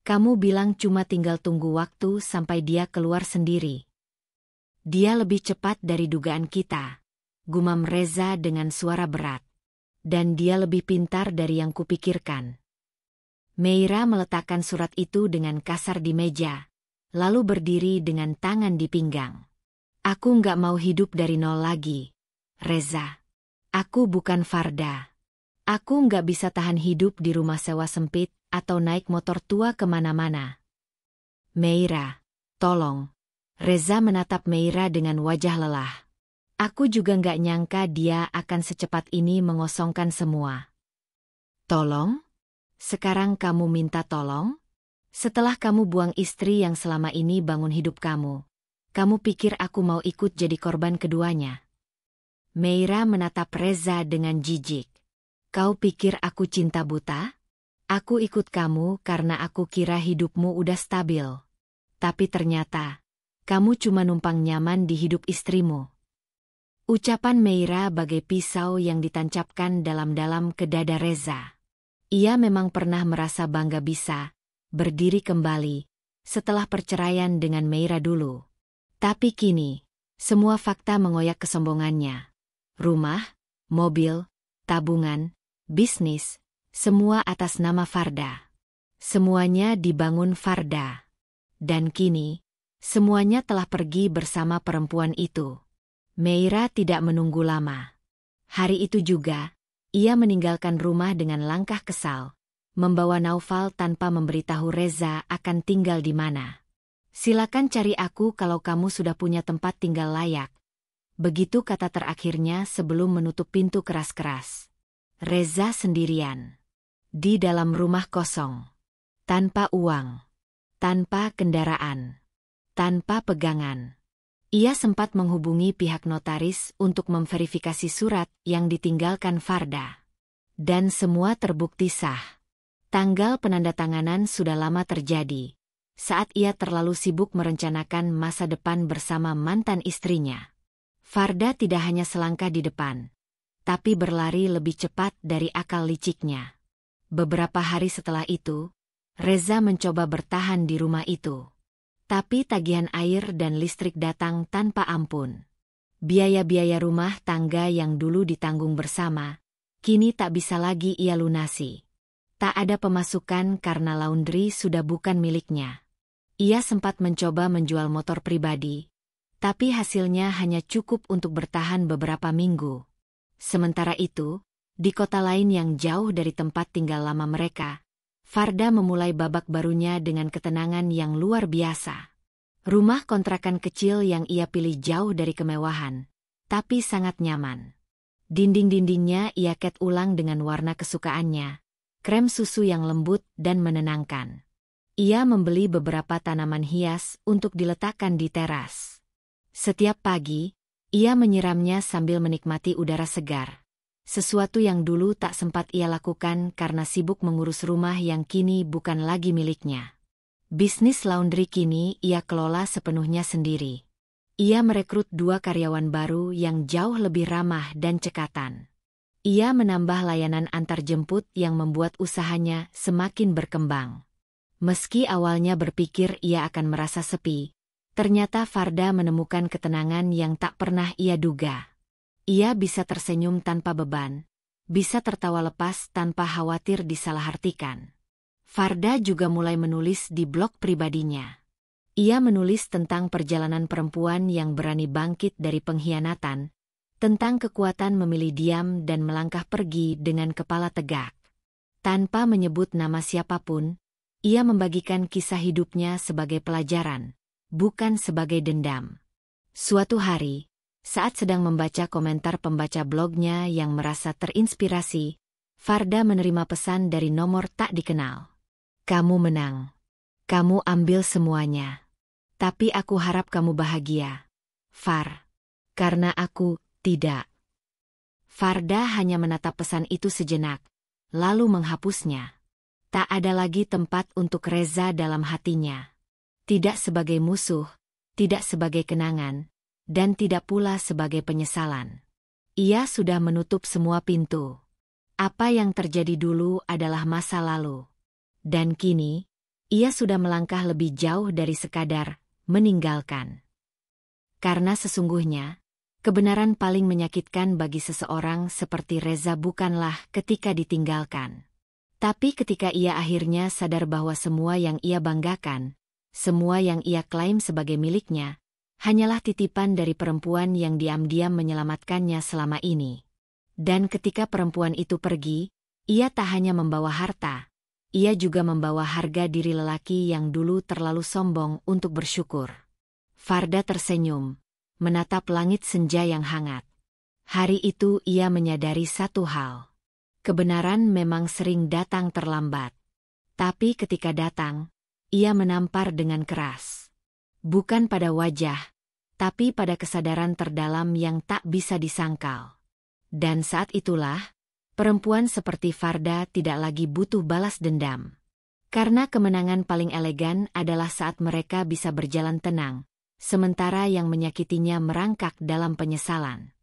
Kamu bilang cuma tinggal tunggu waktu sampai dia keluar sendiri." "Dia lebih cepat dari dugaan kita," gumam Reza dengan suara berat. "Dan dia lebih pintar dari yang kupikirkan." Meira meletakkan surat itu dengan kasar di meja, lalu berdiri dengan tangan di pinggang. "Aku nggak mau hidup dari nol lagi, Reza. Aku bukan Farda. Aku nggak bisa tahan hidup di rumah sewa sempit atau naik motor tua kemana-mana." "Meira, tolong." Reza menatap Meira dengan wajah lelah. "Aku juga nggak nyangka dia akan secepat ini mengosongkan semua." "Tolong? Sekarang kamu minta tolong? Setelah kamu buang istri yang selama ini bangun hidup kamu, kamu pikir aku mau ikut jadi korban keduanya?" Meira menatap Reza dengan jijik. "Kau pikir aku cinta buta? Aku ikut kamu karena aku kira hidupmu udah stabil. Tapi ternyata, kamu cuma numpang nyaman di hidup istrimu." Ucapan Meira bagai pisau yang ditancapkan dalam-dalam ke dada Reza. Ia memang pernah merasa bangga bisa berdiri kembali setelah perceraian dengan Meira dulu. Tapi kini, semua fakta mengoyak kesombongannya. Rumah, mobil, tabungan, bisnis, semua atas nama Farda. Semuanya dibangun Farda. Dan kini, semuanya telah pergi bersama perempuan itu. Meira tidak menunggu lama. Hari itu juga, ia meninggalkan rumah dengan langkah kesal, membawa Naufal tanpa memberitahu Reza akan tinggal di mana. "Silakan cari aku kalau kamu sudah punya tempat tinggal layak." Begitu kata terakhirnya sebelum menutup pintu keras-keras. Reza sendirian. Di dalam rumah kosong. Tanpa uang. Tanpa kendaraan. Tanpa pegangan. Ia sempat menghubungi pihak notaris untuk memverifikasi surat yang ditinggalkan Farda. Dan semua terbukti sah. Tanggal penandatanganan sudah lama terjadi, saat ia terlalu sibuk merencanakan masa depan bersama mantan istrinya. Farda tidak hanya selangkah di depan, tapi berlari lebih cepat dari akal liciknya. Beberapa hari setelah itu, Reza mencoba bertahan di rumah itu. Tapi tagihan air dan listrik datang tanpa ampun. Biaya-biaya rumah tangga yang dulu ditanggung bersama, kini tak bisa lagi ia lunasi. Tak ada pemasukan karena laundry sudah bukan miliknya. Ia sempat mencoba menjual motor pribadi, tapi hasilnya hanya cukup untuk bertahan beberapa minggu. Sementara itu, di kota lain yang jauh dari tempat tinggal lama mereka, Farda memulai babak barunya dengan ketenangan yang luar biasa. Rumah kontrakan kecil yang ia pilih jauh dari kemewahan, tapi sangat nyaman. Dinding-dindingnya ia cat ulang dengan warna kesukaannya, krem susu yang lembut dan menenangkan. Ia membeli beberapa tanaman hias untuk diletakkan di teras. Setiap pagi, ia menyiramnya sambil menikmati udara segar. Sesuatu yang dulu tak sempat ia lakukan karena sibuk mengurus rumah yang kini bukan lagi miliknya. Bisnis laundry kini ia kelola sepenuhnya sendiri. Ia merekrut 2 karyawan baru yang jauh lebih ramah dan cekatan. Ia menambah layanan antarjemput yang membuat usahanya semakin berkembang. Meski awalnya berpikir ia akan merasa sepi, ternyata Farda menemukan ketenangan yang tak pernah ia duga. Ia bisa tersenyum tanpa beban, bisa tertawa lepas tanpa khawatir disalahartikan. Farda juga mulai menulis di blog pribadinya. Ia menulis tentang perjalanan perempuan yang berani bangkit dari pengkhianatan, tentang kekuatan memilih diam dan melangkah pergi dengan kepala tegak. Tanpa menyebut nama siapapun, ia membagikan kisah hidupnya sebagai pelajaran, bukan sebagai dendam. Suatu hari, saat sedang membaca komentar pembaca blognya yang merasa terinspirasi, Farda menerima pesan dari nomor tak dikenal. "Kamu menang. Kamu ambil semuanya. Tapi aku harap kamu bahagia, Far. Karena aku tidak." Farda hanya menatap pesan itu sejenak, lalu menghapusnya. Tak ada lagi tempat untuk Reza dalam hatinya. Tidak sebagai musuh, tidak sebagai kenangan, dan tidak pula sebagai penyesalan. Ia sudah menutup semua pintu. Apa yang terjadi dulu adalah masa lalu. Dan kini, ia sudah melangkah lebih jauh dari sekadar meninggalkan. Karena sesungguhnya, kebenaran paling menyakitkan bagi seseorang seperti Reza bukanlah ketika ditinggalkan. Tapi ketika ia akhirnya sadar bahwa semua yang ia banggakan, semua yang ia klaim sebagai miliknya, hanyalah titipan dari perempuan yang diam-diam menyelamatkannya selama ini. Dan ketika perempuan itu pergi, ia tak hanya membawa harta, ia juga membawa harga diri lelaki yang dulu terlalu sombong untuk bersyukur. Farda tersenyum, menatap langit senja yang hangat. Hari itu ia menyadari satu hal. Kebenaran memang sering datang terlambat. Tapi ketika datang, ia menampar dengan keras. Bukan pada wajah, tapi pada kesadaran terdalam yang tak bisa disangkal. Dan saat itulah, perempuan seperti Farda tidak lagi butuh balas dendam. Karena kemenangan paling elegan adalah saat mereka bisa berjalan tenang, sementara yang menyakitinya merangkak dalam penyesalan.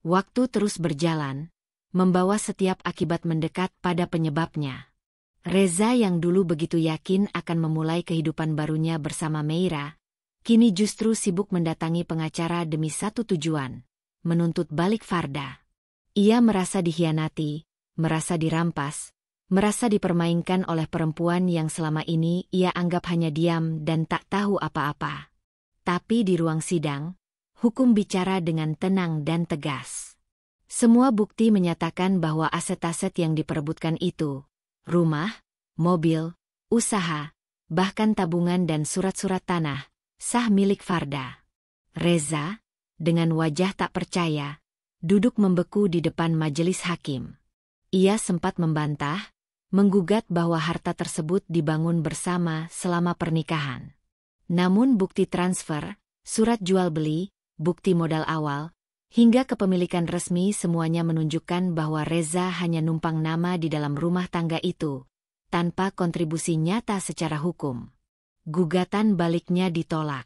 Waktu terus berjalan, membawa setiap akibat mendekat pada penyebabnya. Reza yang dulu begitu yakin akan memulai kehidupan barunya bersama Meira, kini justru sibuk mendatangi pengacara demi satu tujuan, menuntut balik Farda. Ia merasa dikhianati, merasa dirampas, Merasa dipermainkan oleh perempuan yang selama ini ia anggap hanya diam dan tak tahu apa-apa. Tapi di ruang sidang, hukum bicara dengan tenang dan tegas. Semua bukti menyatakan bahwa aset-aset yang diperebutkan itu, rumah, mobil, usaha, bahkan tabungan dan surat-surat tanah, sah milik Farda. Reza, dengan wajah tak percaya, duduk membeku di depan majelis hakim. Ia sempat membantah, menggugat bahwa harta tersebut dibangun bersama selama pernikahan. Namun bukti transfer, surat jual beli, bukti modal awal, hingga kepemilikan resmi semuanya menunjukkan bahwa Reza hanya numpang nama di dalam rumah tangga itu, tanpa kontribusi nyata secara hukum. Gugatan baliknya ditolak.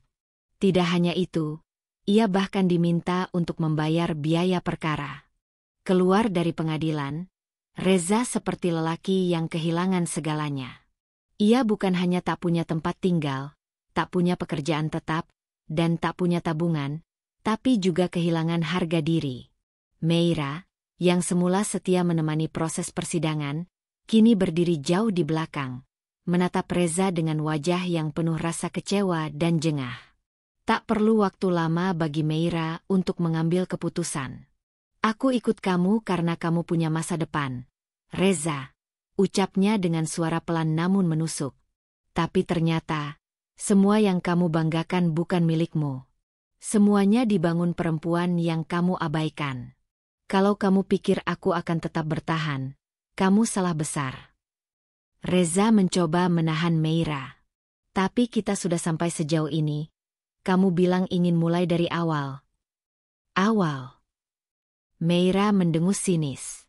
Tidak hanya itu, ia bahkan diminta untuk membayar biaya perkara. Keluar dari pengadilan, Reza seperti lelaki yang kehilangan segalanya. Ia bukan hanya tak punya tempat tinggal, tak punya pekerjaan tetap, dan tak punya tabungan, tapi juga kehilangan harga diri. Meira, yang semula setia menemani proses persidangan, kini berdiri jauh di belakang, menatap Reza dengan wajah yang penuh rasa kecewa dan jengah. Tak perlu waktu lama bagi Meira untuk mengambil keputusan. Aku ikut kamu karena kamu punya masa depan, Reza, ucapnya dengan suara pelan namun menusuk. Tapi ternyata, semua yang kamu banggakan bukan milikmu. Semuanya dibangun perempuan yang kamu abaikan. Kalau kamu pikir aku akan tetap bertahan, kamu salah besar. Reza mencoba menahan Meira. Tapi kita sudah sampai sejauh ini. Kamu bilang ingin mulai dari awal. Awal. Meira mendengus sinis.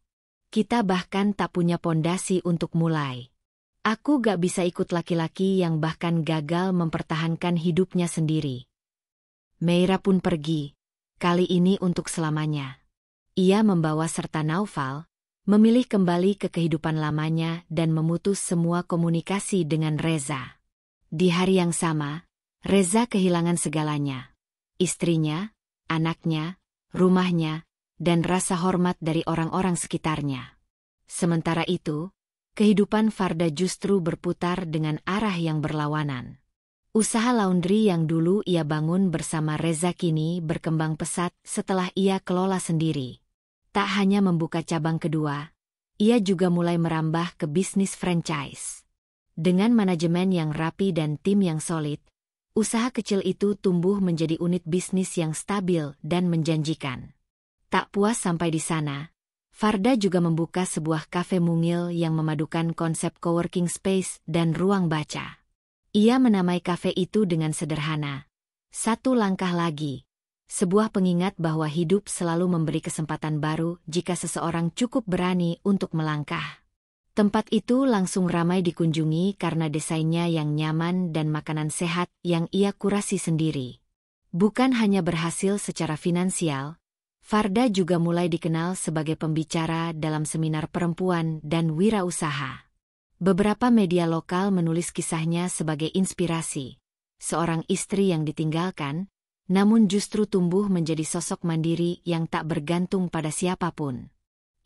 Kita bahkan tak punya pondasi untuk mulai. Aku gak bisa ikut laki-laki yang bahkan gagal mempertahankan hidupnya sendiri. Meira pun pergi, kali ini untuk selamanya. Ia membawa serta Naufal, memilih kembali ke kehidupan lamanya dan memutus semua komunikasi dengan Reza. Di hari yang sama, Reza kehilangan segalanya. Istrinya, anaknya, rumahnya, dan rasa hormat dari orang-orang sekitarnya. Sementara itu, kehidupan Farda justru berputar dengan arah yang berlawanan. Usaha laundry yang dulu ia bangun bersama Reza kini berkembang pesat setelah ia kelola sendiri. Tak hanya membuka cabang kedua, ia juga mulai merambah ke bisnis franchise. Dengan manajemen yang rapi dan tim yang solid, usaha kecil itu tumbuh menjadi unit bisnis yang stabil dan menjanjikan. Tak puas sampai di sana, Farda juga membuka sebuah kafe mungil yang memadukan konsep coworking space dan ruang baca. Ia menamai kafe itu dengan sederhana. Satu langkah lagi. Sebuah pengingat bahwa hidup selalu memberi kesempatan baru jika seseorang cukup berani untuk melangkah. Tempat itu langsung ramai dikunjungi karena desainnya yang nyaman dan makanan sehat yang ia kurasi sendiri. Bukan hanya berhasil secara finansial, Farda juga mulai dikenal sebagai pembicara dalam seminar perempuan dan wirausaha. Beberapa media lokal menulis kisahnya sebagai inspirasi. Seorang istri yang ditinggalkan, namun justru tumbuh menjadi sosok mandiri yang tak bergantung pada siapapun.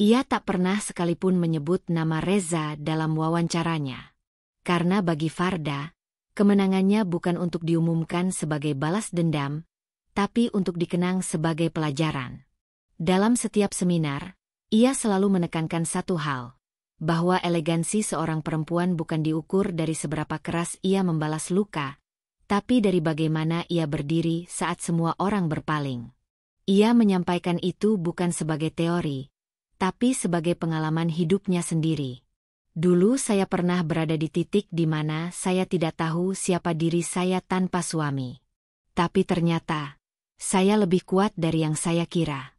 Ia tak pernah sekalipun menyebut nama Reza dalam wawancaranya. Karena bagi Farda, kemenangannya bukan untuk diumumkan sebagai balas dendam, tapi untuk dikenang sebagai pelajaran. Dalam setiap seminar, ia selalu menekankan satu hal, bahwa elegansi seorang perempuan bukan diukur dari seberapa keras ia membalas luka, tapi dari bagaimana ia berdiri saat semua orang berpaling. Ia menyampaikan itu bukan sebagai teori, tapi sebagai pengalaman hidupnya sendiri. Dulu saya pernah berada di titik di mana saya tidak tahu siapa diri saya tanpa suami. Tapi ternyata, saya lebih kuat dari yang saya kira.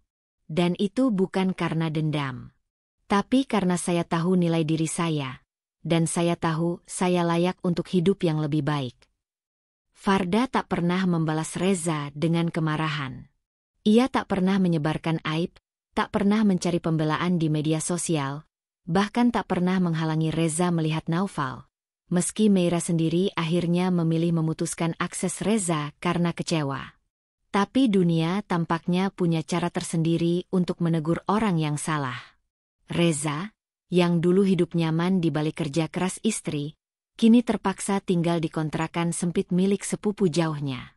Dan itu bukan karena dendam. Tapi karena saya tahu nilai diri saya. Dan saya tahu saya layak untuk hidup yang lebih baik. Farda tak pernah membalas Reza dengan kemarahan. Ia tak pernah menyebarkan aib, tak pernah mencari pembelaan di media sosial, bahkan tak pernah menghalangi Reza melihat Naufal. Meski Meira sendiri akhirnya memilih memutuskan akses Reza karena kecewa. Tapi dunia tampaknya punya cara tersendiri untuk menegur orang yang salah. Reza, yang dulu hidup nyaman di balik kerja keras istri, kini terpaksa tinggal di kontrakan sempit milik sepupu jauhnya.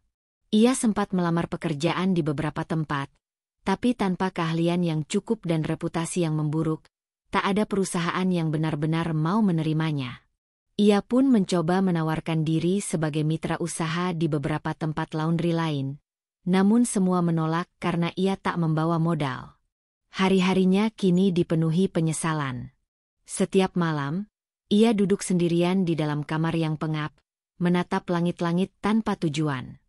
Ia sempat melamar pekerjaan di beberapa tempat, tapi tanpa keahlian yang cukup dan reputasi yang memburuk, tak ada perusahaan yang benar-benar mau menerimanya. Ia pun mencoba menawarkan diri sebagai mitra usaha di beberapa tempat laundry lain, namun semua menolak karena ia tak membawa modal. Hari-harinya kini dipenuhi penyesalan. Setiap malam, ia duduk sendirian di dalam kamar yang pengap, menatap langit-langit tanpa tujuan.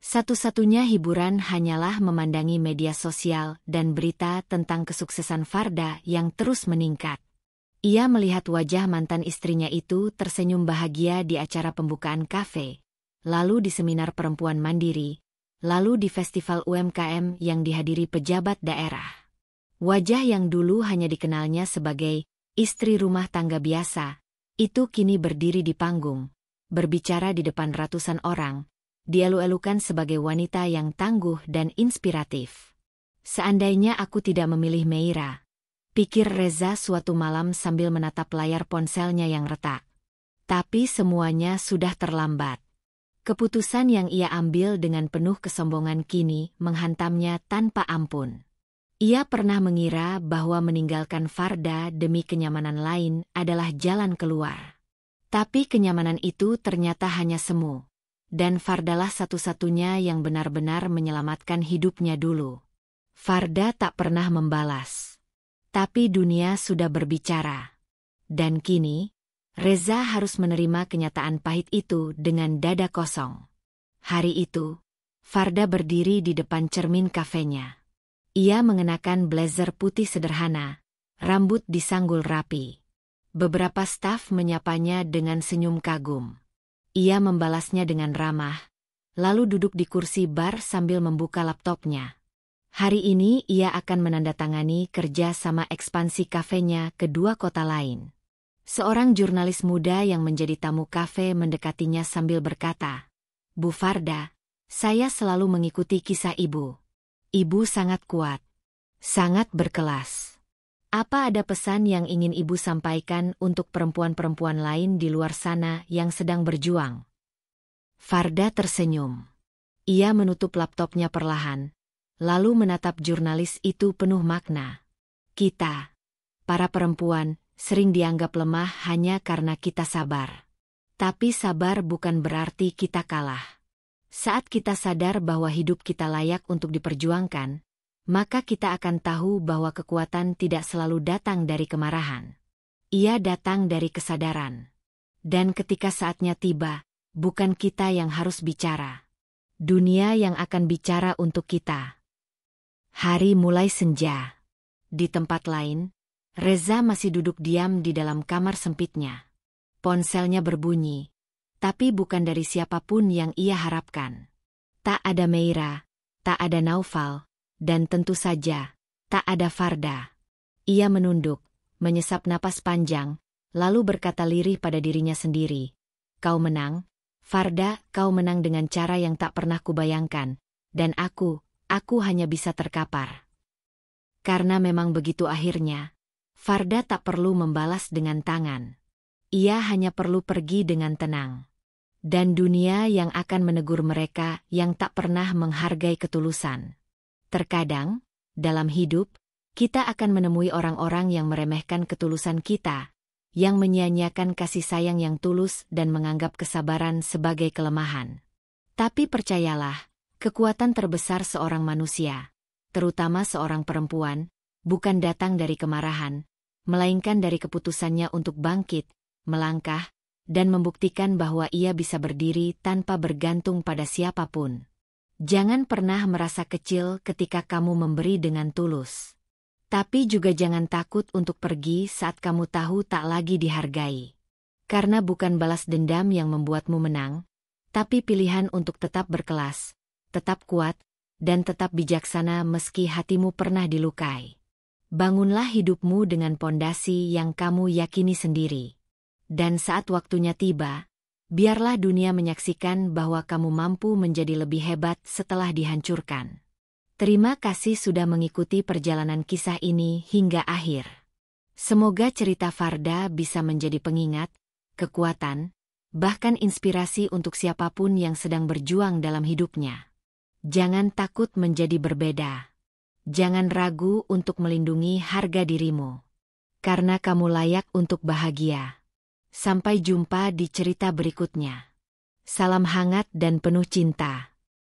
Satu-satunya hiburan hanyalah memandangi media sosial dan berita tentang kesuksesan Farda yang terus meningkat. Ia melihat wajah mantan istrinya itu tersenyum bahagia di acara pembukaan kafe, lalu di seminar perempuan mandiri, lalu di festival UMKM yang dihadiri pejabat daerah. Wajah yang dulu hanya dikenalnya sebagai istri rumah tangga biasa, itu kini berdiri di panggung, berbicara di depan ratusan orang, dielu-elukan sebagai wanita yang tangguh dan inspiratif. Seandainya aku tidak memilih Meira, pikir Reza suatu malam sambil menatap layar ponselnya yang retak. Tapi semuanya sudah terlambat. Keputusan yang ia ambil dengan penuh kesombongan kini menghantamnya tanpa ampun. Ia pernah mengira bahwa meninggalkan Farda demi kenyamanan lain adalah jalan keluar. Tapi kenyamanan itu ternyata hanya semu. Dan Fardalah satu-satunya yang benar-benar menyelamatkan hidupnya dulu. Farda tak pernah membalas. Tapi dunia sudah berbicara. Dan kini, Reza harus menerima kenyataan pahit itu dengan dada kosong. Hari itu, Farda berdiri di depan cermin kafenya. Ia mengenakan blazer putih sederhana, rambut disanggul rapi. Beberapa staf menyapanya dengan senyum kagum. Ia membalasnya dengan ramah, lalu duduk di kursi bar sambil membuka laptopnya. Hari ini ia akan menandatangani kerja sama ekspansi kafenya ke 2 kota lain. Seorang jurnalis muda yang menjadi tamu kafe mendekatinya sambil berkata, "Bu Farda, saya selalu mengikuti kisah Ibu. Ibu sangat kuat, sangat berkelas. Apa ada pesan yang ingin Ibu sampaikan untuk perempuan-perempuan lain di luar sana yang sedang berjuang?" Farda tersenyum. Ia menutup laptopnya perlahan, lalu menatap jurnalis itu penuh makna. Kita, para perempuan, sering dianggap lemah hanya karena kita sabar. Tapi sabar bukan berarti kita kalah. Saat kita sadar bahwa hidup kita layak untuk diperjuangkan, maka kita akan tahu bahwa kekuatan tidak selalu datang dari kemarahan. Ia datang dari kesadaran. Dan ketika saatnya tiba, bukan kita yang harus bicara. Dunia yang akan bicara untuk kita. Hari mulai senja. Di tempat lain, Reza masih duduk diam di dalam kamar sempitnya. Ponselnya berbunyi, tapi bukan dari siapapun yang ia harapkan. Tak ada Meira, tak ada Naufal, dan tentu saja, tak ada Farda. Ia menunduk, menyesap napas panjang, lalu berkata lirih pada dirinya sendiri, "Kau menang, Farda, kau menang dengan cara yang tak pernah kubayangkan, dan aku hanya bisa terkapar." Karena memang begitu akhirnya, Farda tak perlu membalas dengan tangan. Ia hanya perlu pergi dengan tenang. Dan dunia yang akan menegur mereka yang tak pernah menghargai ketulusan. Terkadang, dalam hidup, kita akan menemui orang-orang yang meremehkan ketulusan kita, yang menyia-nyiakan kasih sayang yang tulus dan menganggap kesabaran sebagai kelemahan. Tapi percayalah, kekuatan terbesar seorang manusia, terutama seorang perempuan, bukan datang dari kemarahan, melainkan dari keputusannya untuk bangkit, melangkah, dan membuktikan bahwa ia bisa berdiri tanpa bergantung pada siapapun. Jangan pernah merasa kecil ketika kamu memberi dengan tulus. Tapi juga jangan takut untuk pergi saat kamu tahu tak lagi dihargai. Karena bukan balas dendam yang membuatmu menang, tapi pilihan untuk tetap berkelas, tetap kuat, dan tetap bijaksana meski hatimu pernah dilukai. Bangunlah hidupmu dengan pondasi yang kamu yakini sendiri. Dan saat waktunya tiba, biarlah dunia menyaksikan bahwa kamu mampu menjadi lebih hebat setelah dihancurkan. Terima kasih sudah mengikuti perjalanan kisah ini hingga akhir. Semoga cerita Farda bisa menjadi pengingat, kekuatan, bahkan inspirasi untuk siapapun yang sedang berjuang dalam hidupnya. Jangan takut menjadi berbeda. Jangan ragu untuk melindungi harga dirimu. Karena kamu layak untuk bahagia. Sampai jumpa di cerita berikutnya. Salam hangat dan penuh cinta.